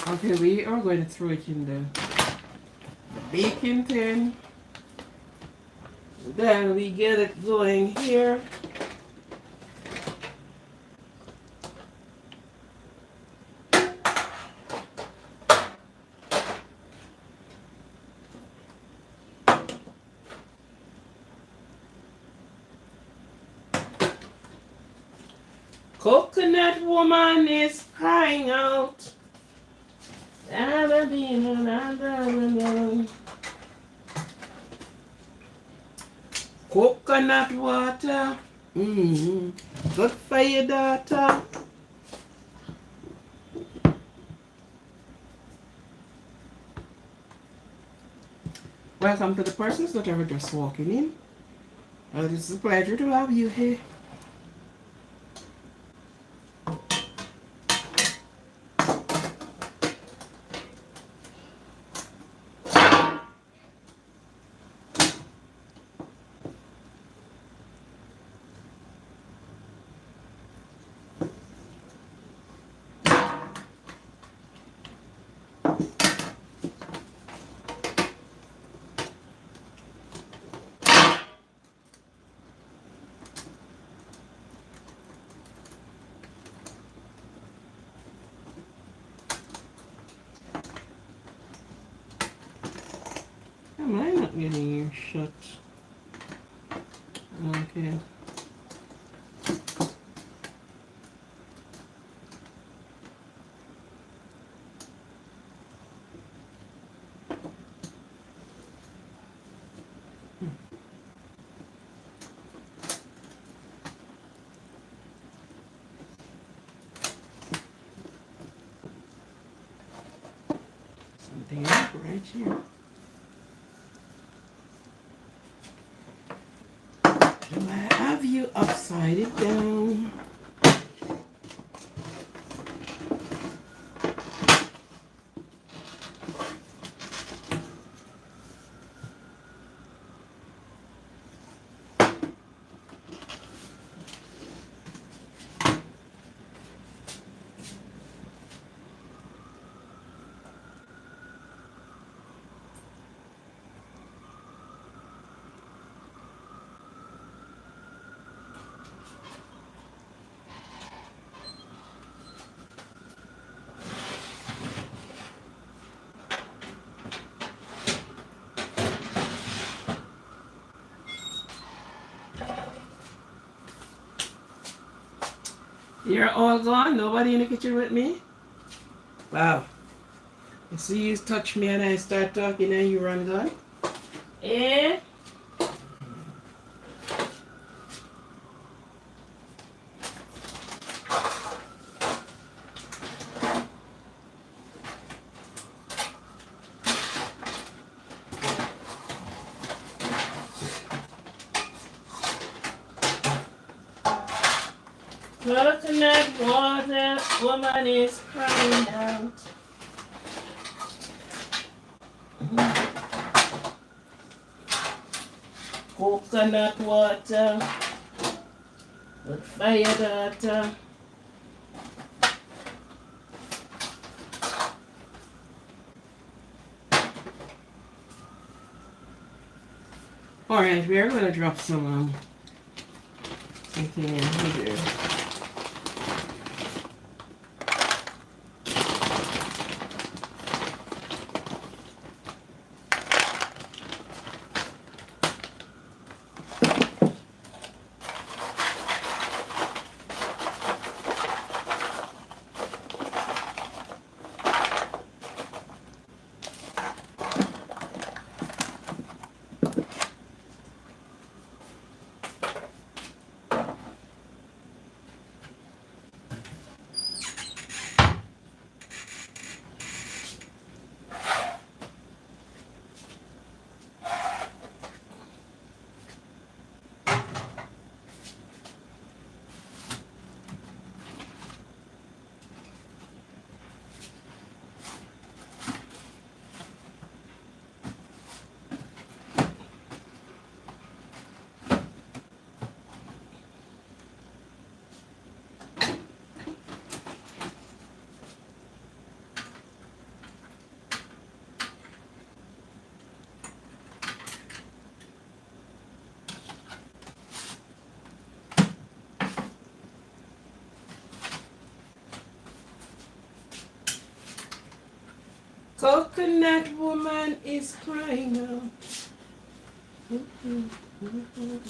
Okay, we are going to throw it in the baking tin. Then we get it going here. Coconut woman is crying out. Coconut water. Good for your daughter. Welcome to the persons that are just walking in. It is a pleasure to have you here. Am I not getting your shut? Okay. Something up right here. Do I have you upside it down? You're all gone? Nobody in the kitchen with me? Wow. You see you touch me and I start talking and you run gone? Eh? Coconut water, woman is crying out. Coconut water, good fire daughter. Alright, we are going to drop something in here. Coconut woman is crying out. Coconut woman.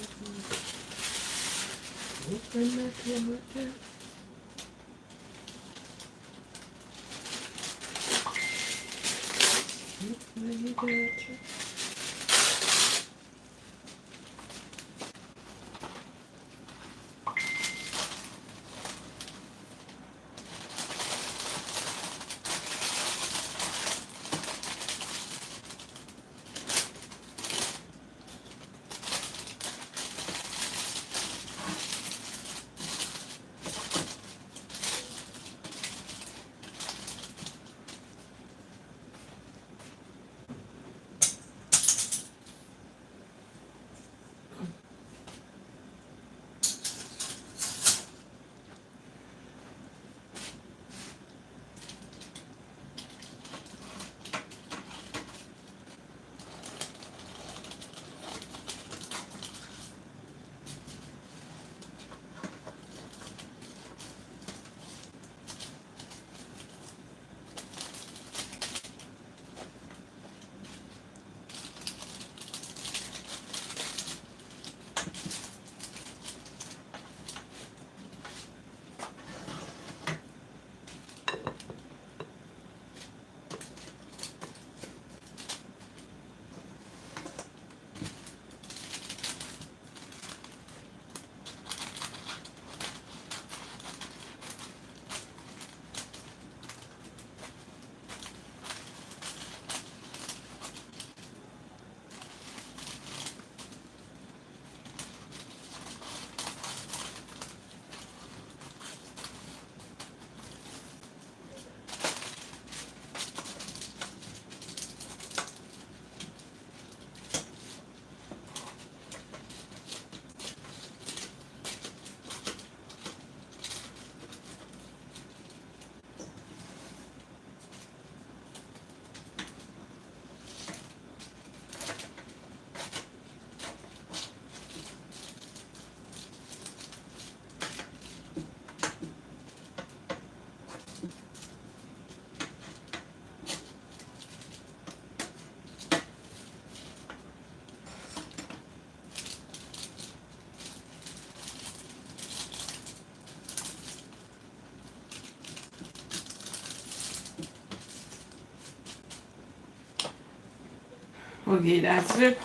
Okay, that's it.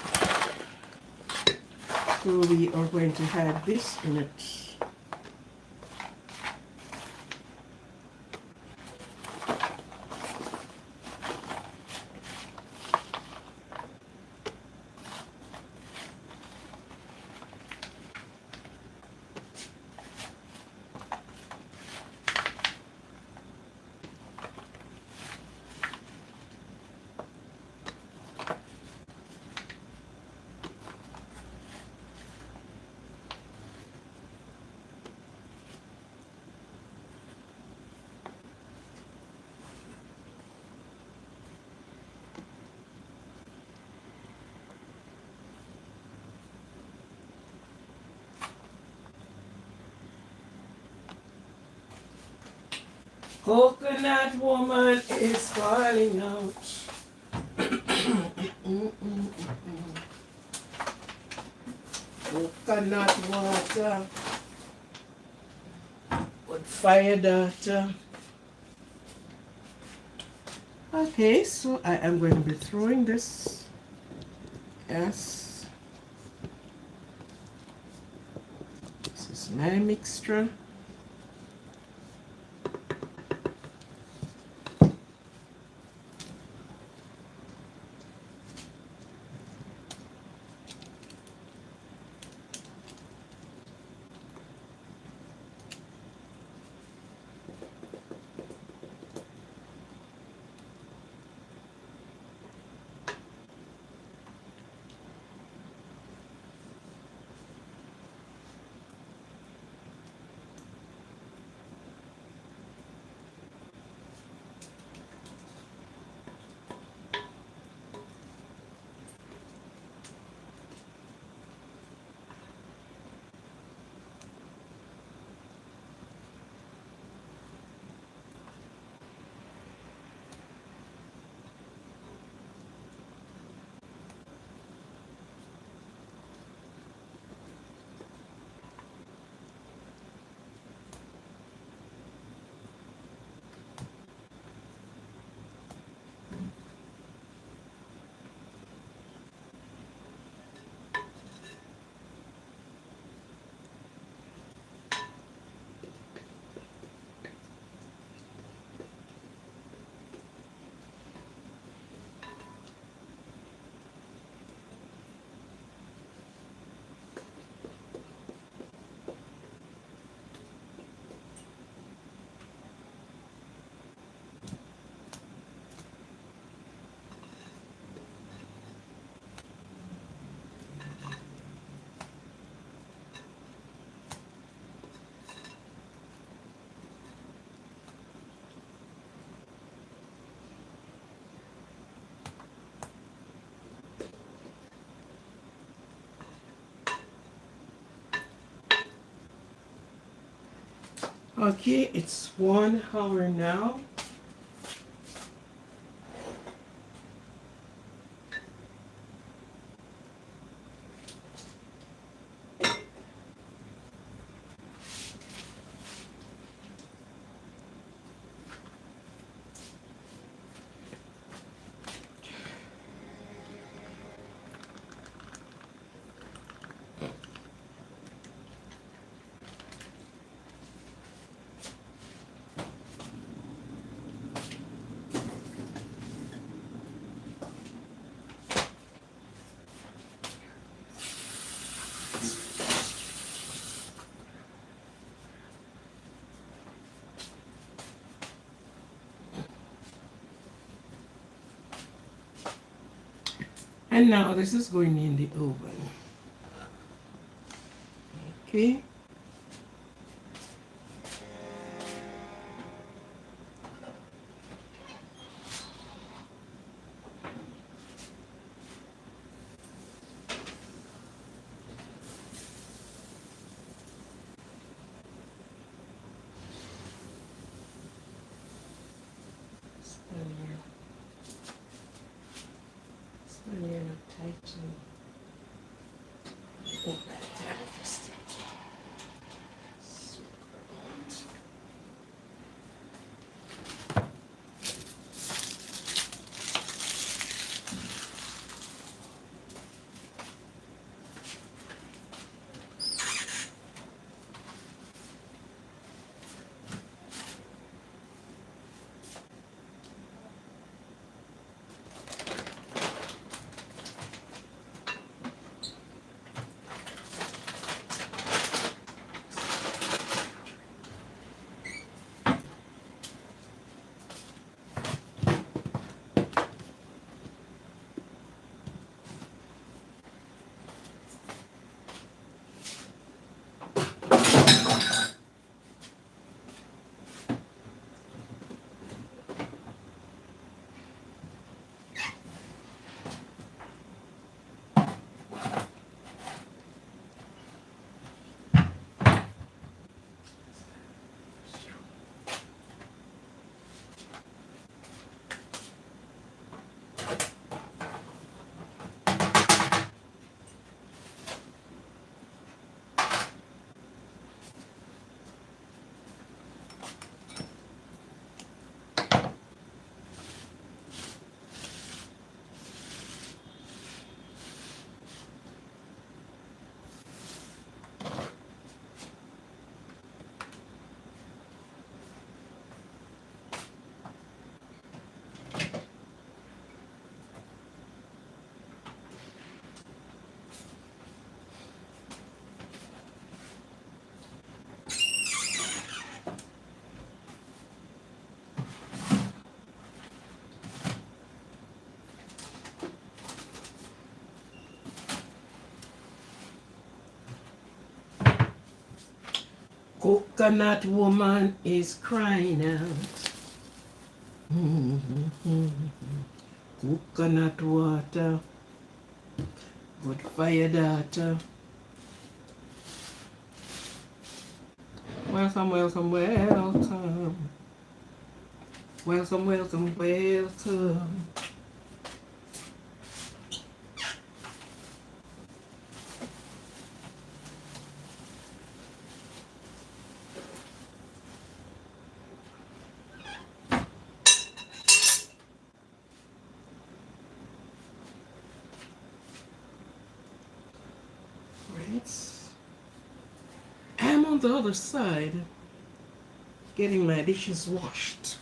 So we are going to add this in it. Coconut woman is falling out. Coconut water. Put fire daughter. Okay, so I am going to be throwing this. Yes. This is my mixture. Okay, it's 1 hour now. And now this is going in the oven. Okay. Tighten. Oh, fantastic. Coconut woman is crying out. Coconut water, good fire daughter. Welcome, welcome, welcome. Welcome, welcome, welcome. Right. I'm on the other side getting my dishes washed.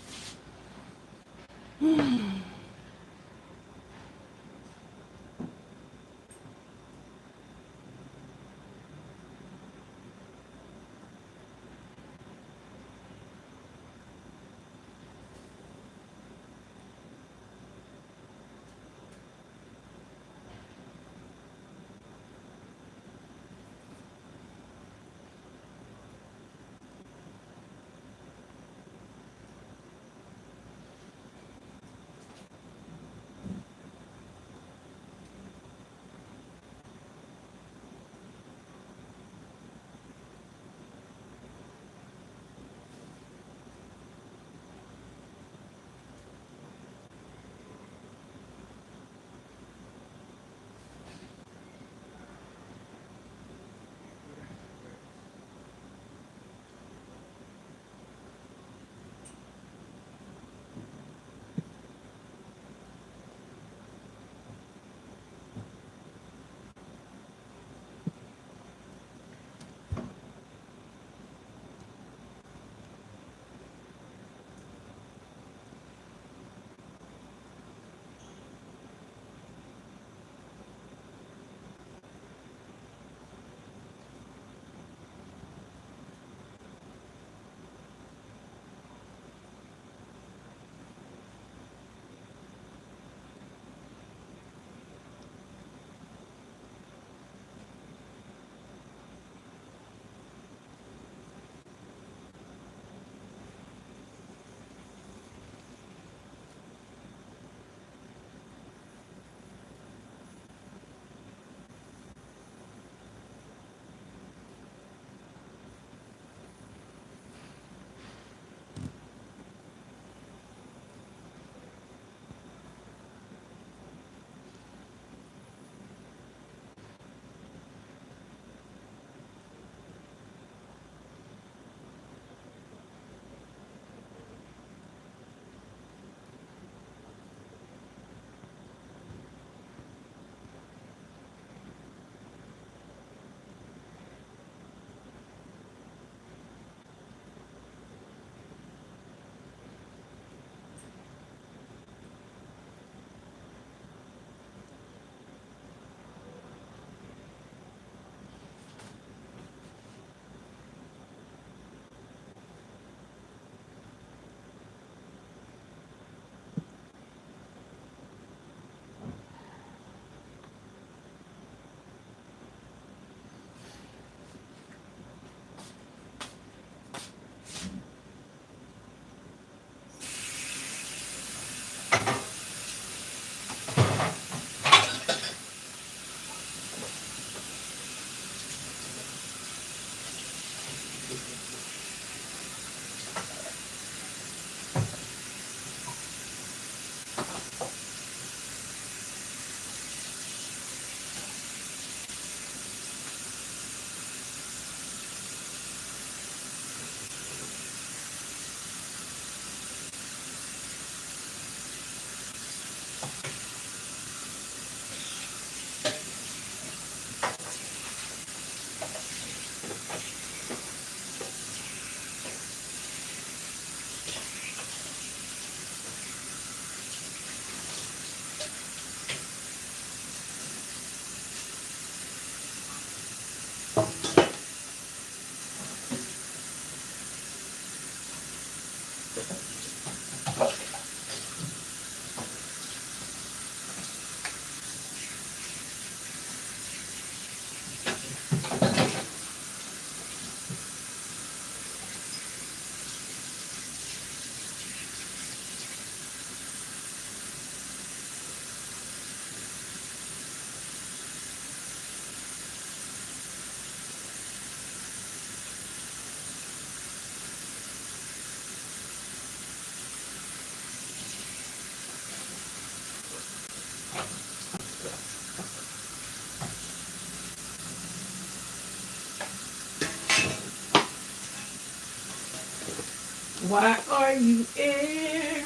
Why are you here?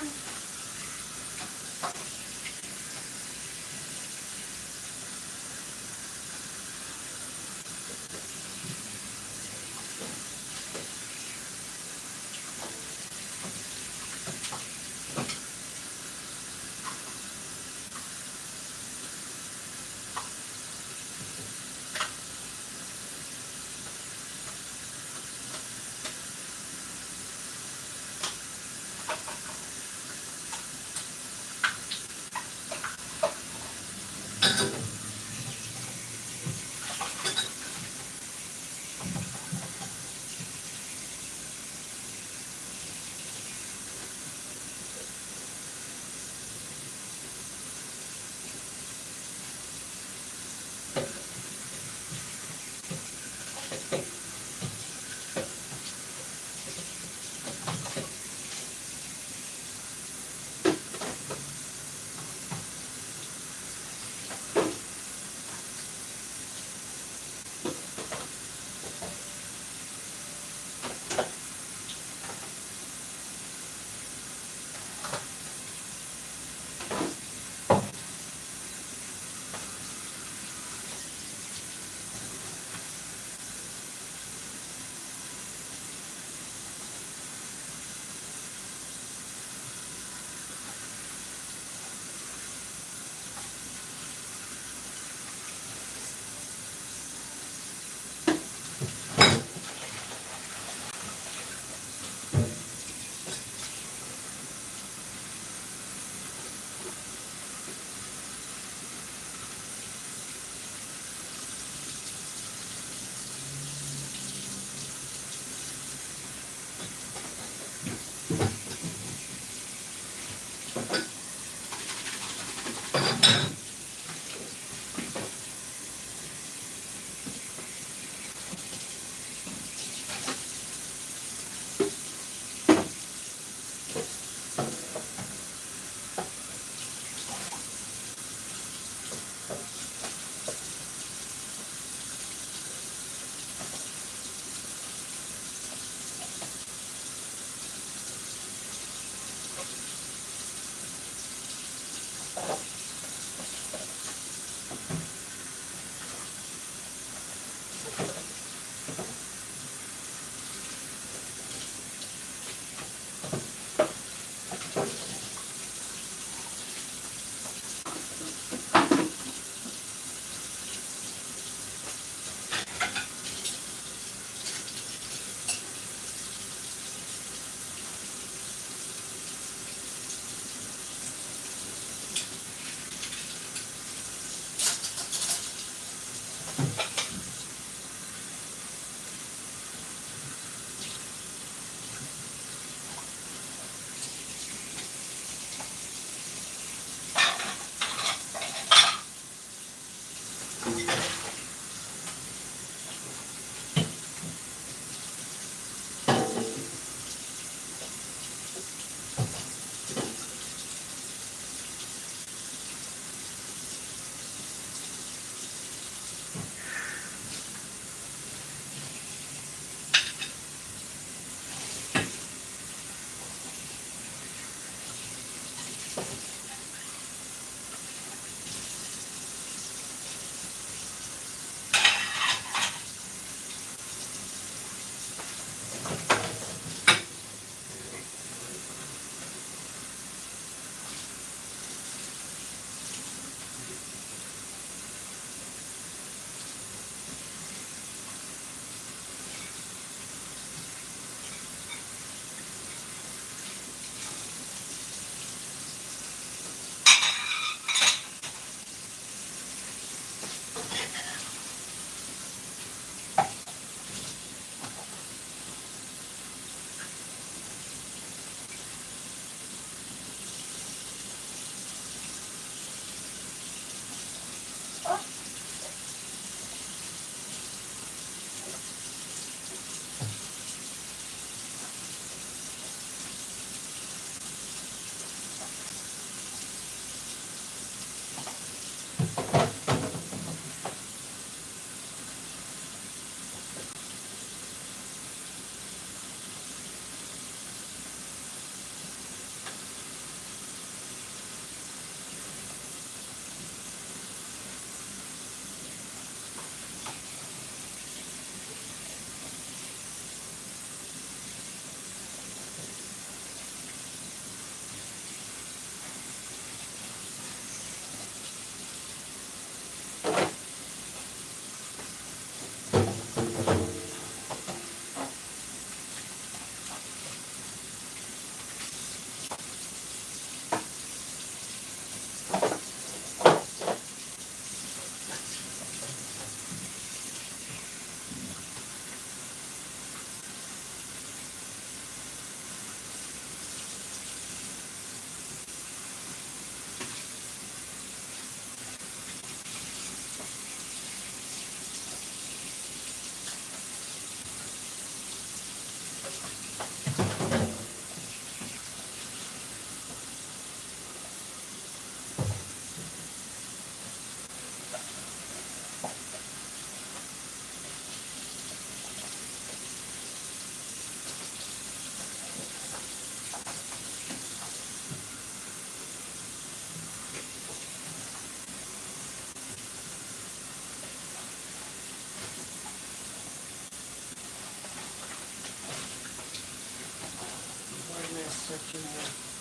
Such a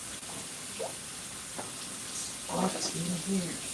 spots in here.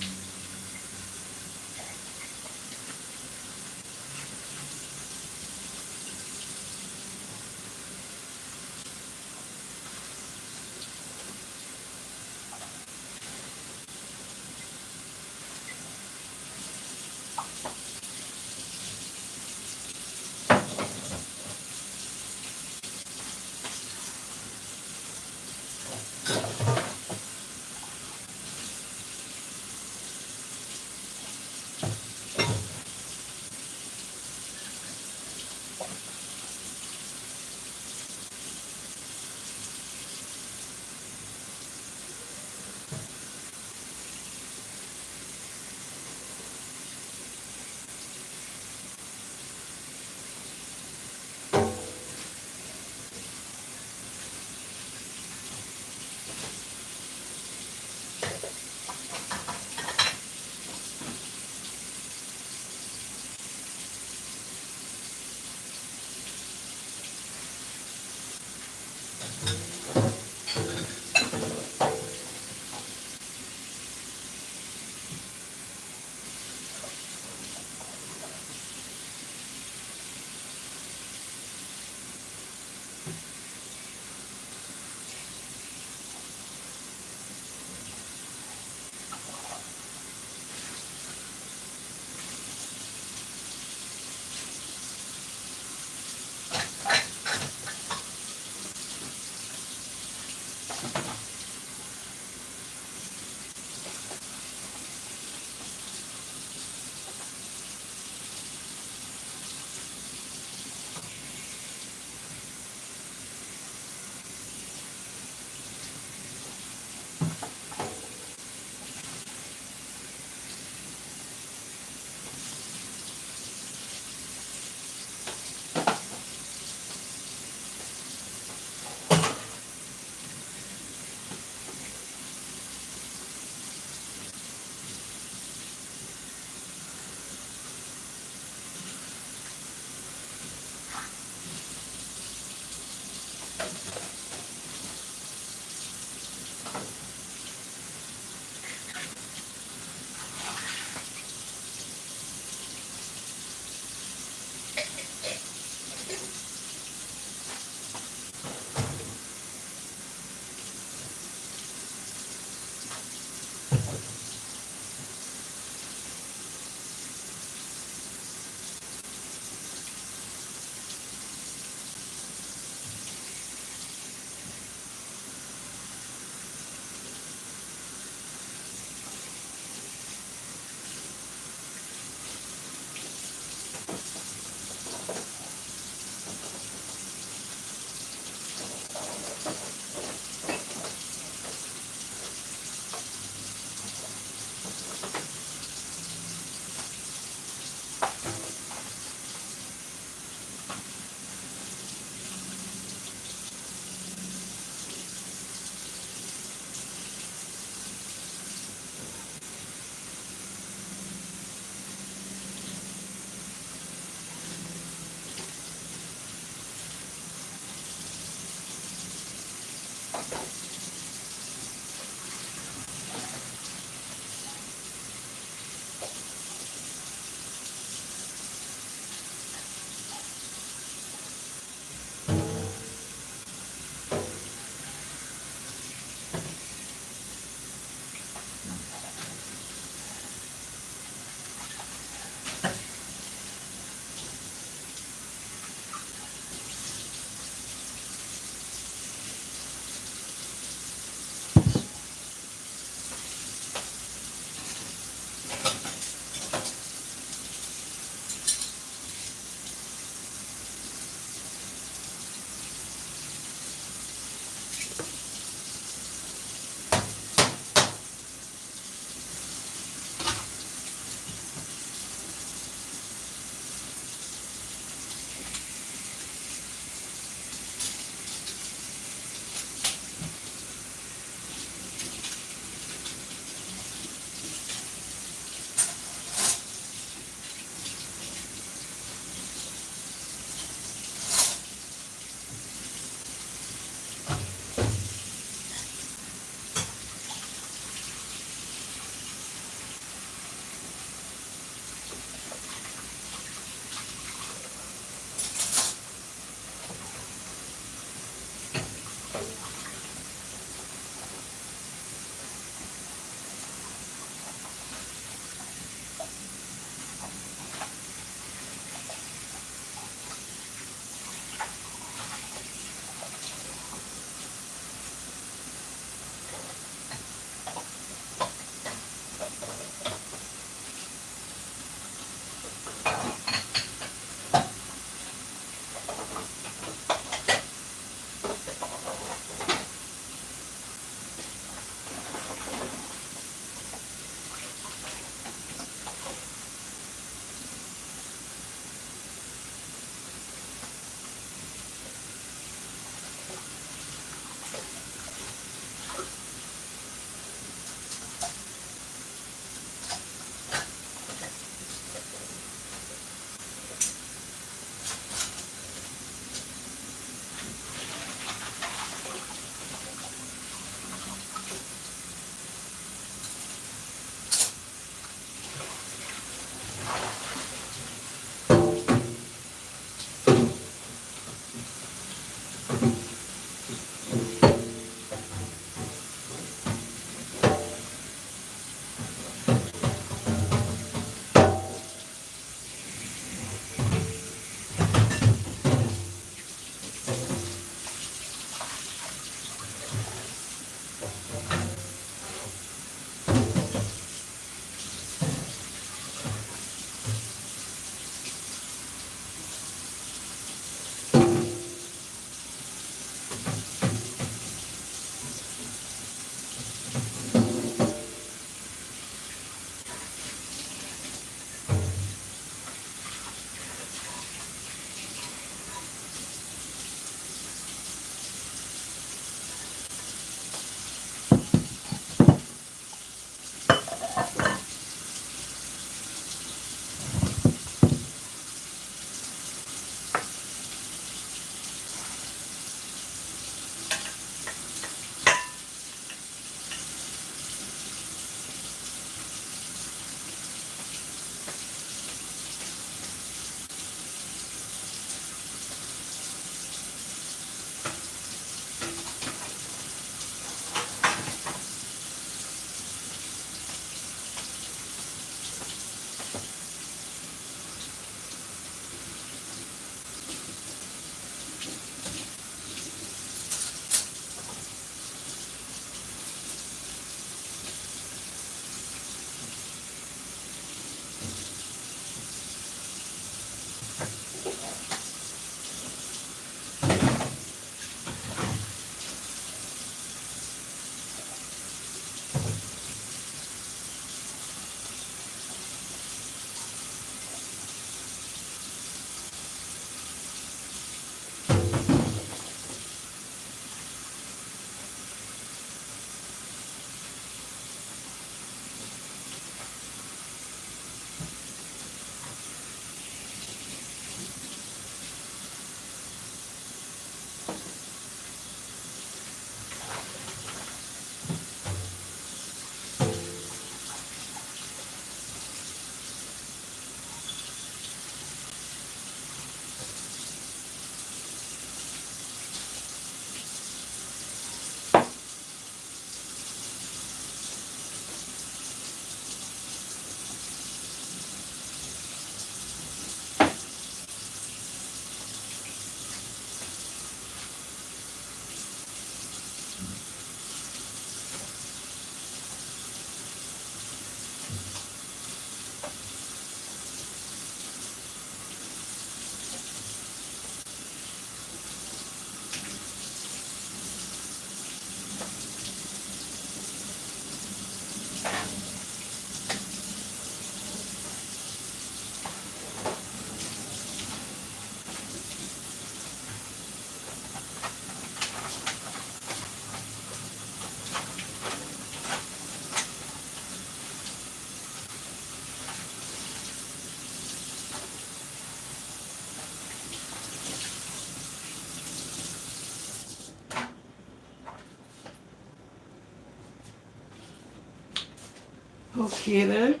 Okay then.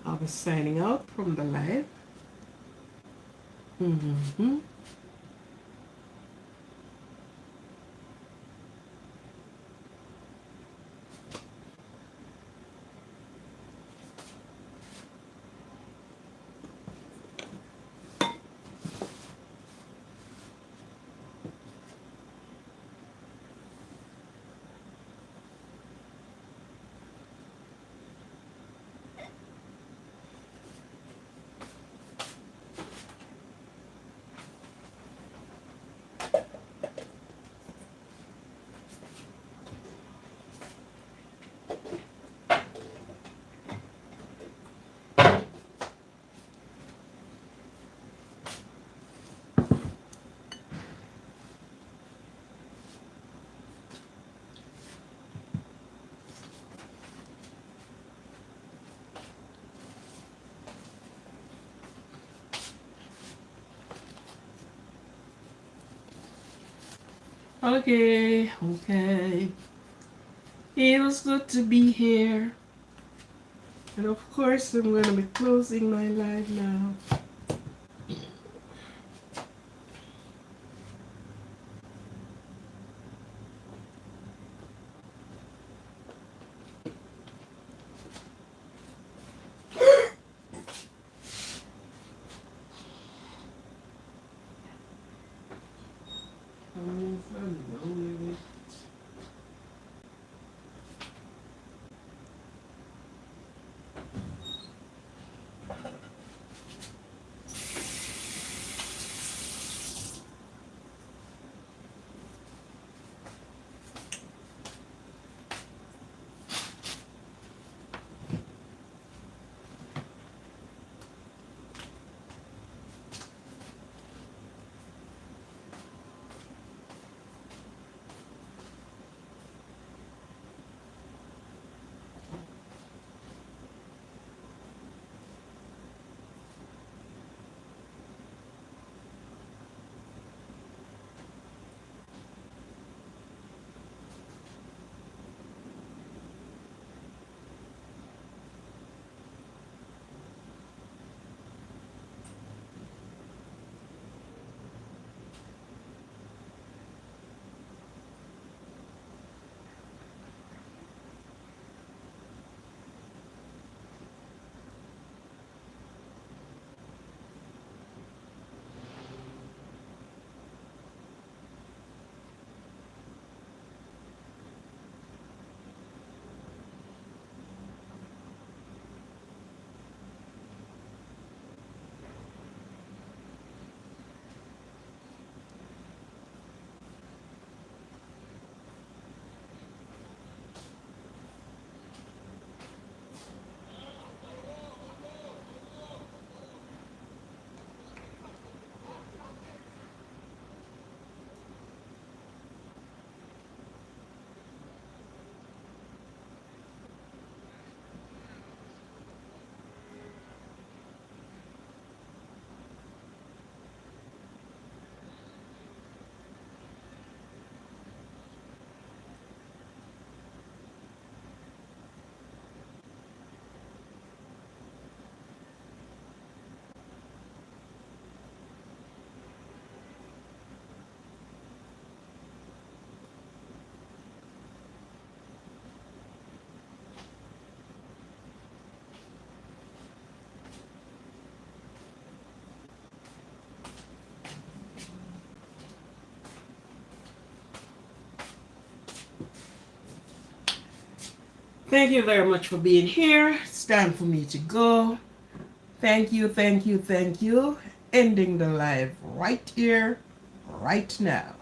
I'll be signing out from the live. Mm-hmm. Okay, okay. It was good to be here. And of course, I'm going to be closing my live now. Thank you very much for being here. It's time for me to go. Thank you, thank you, thank you. Ending the live right here, right now.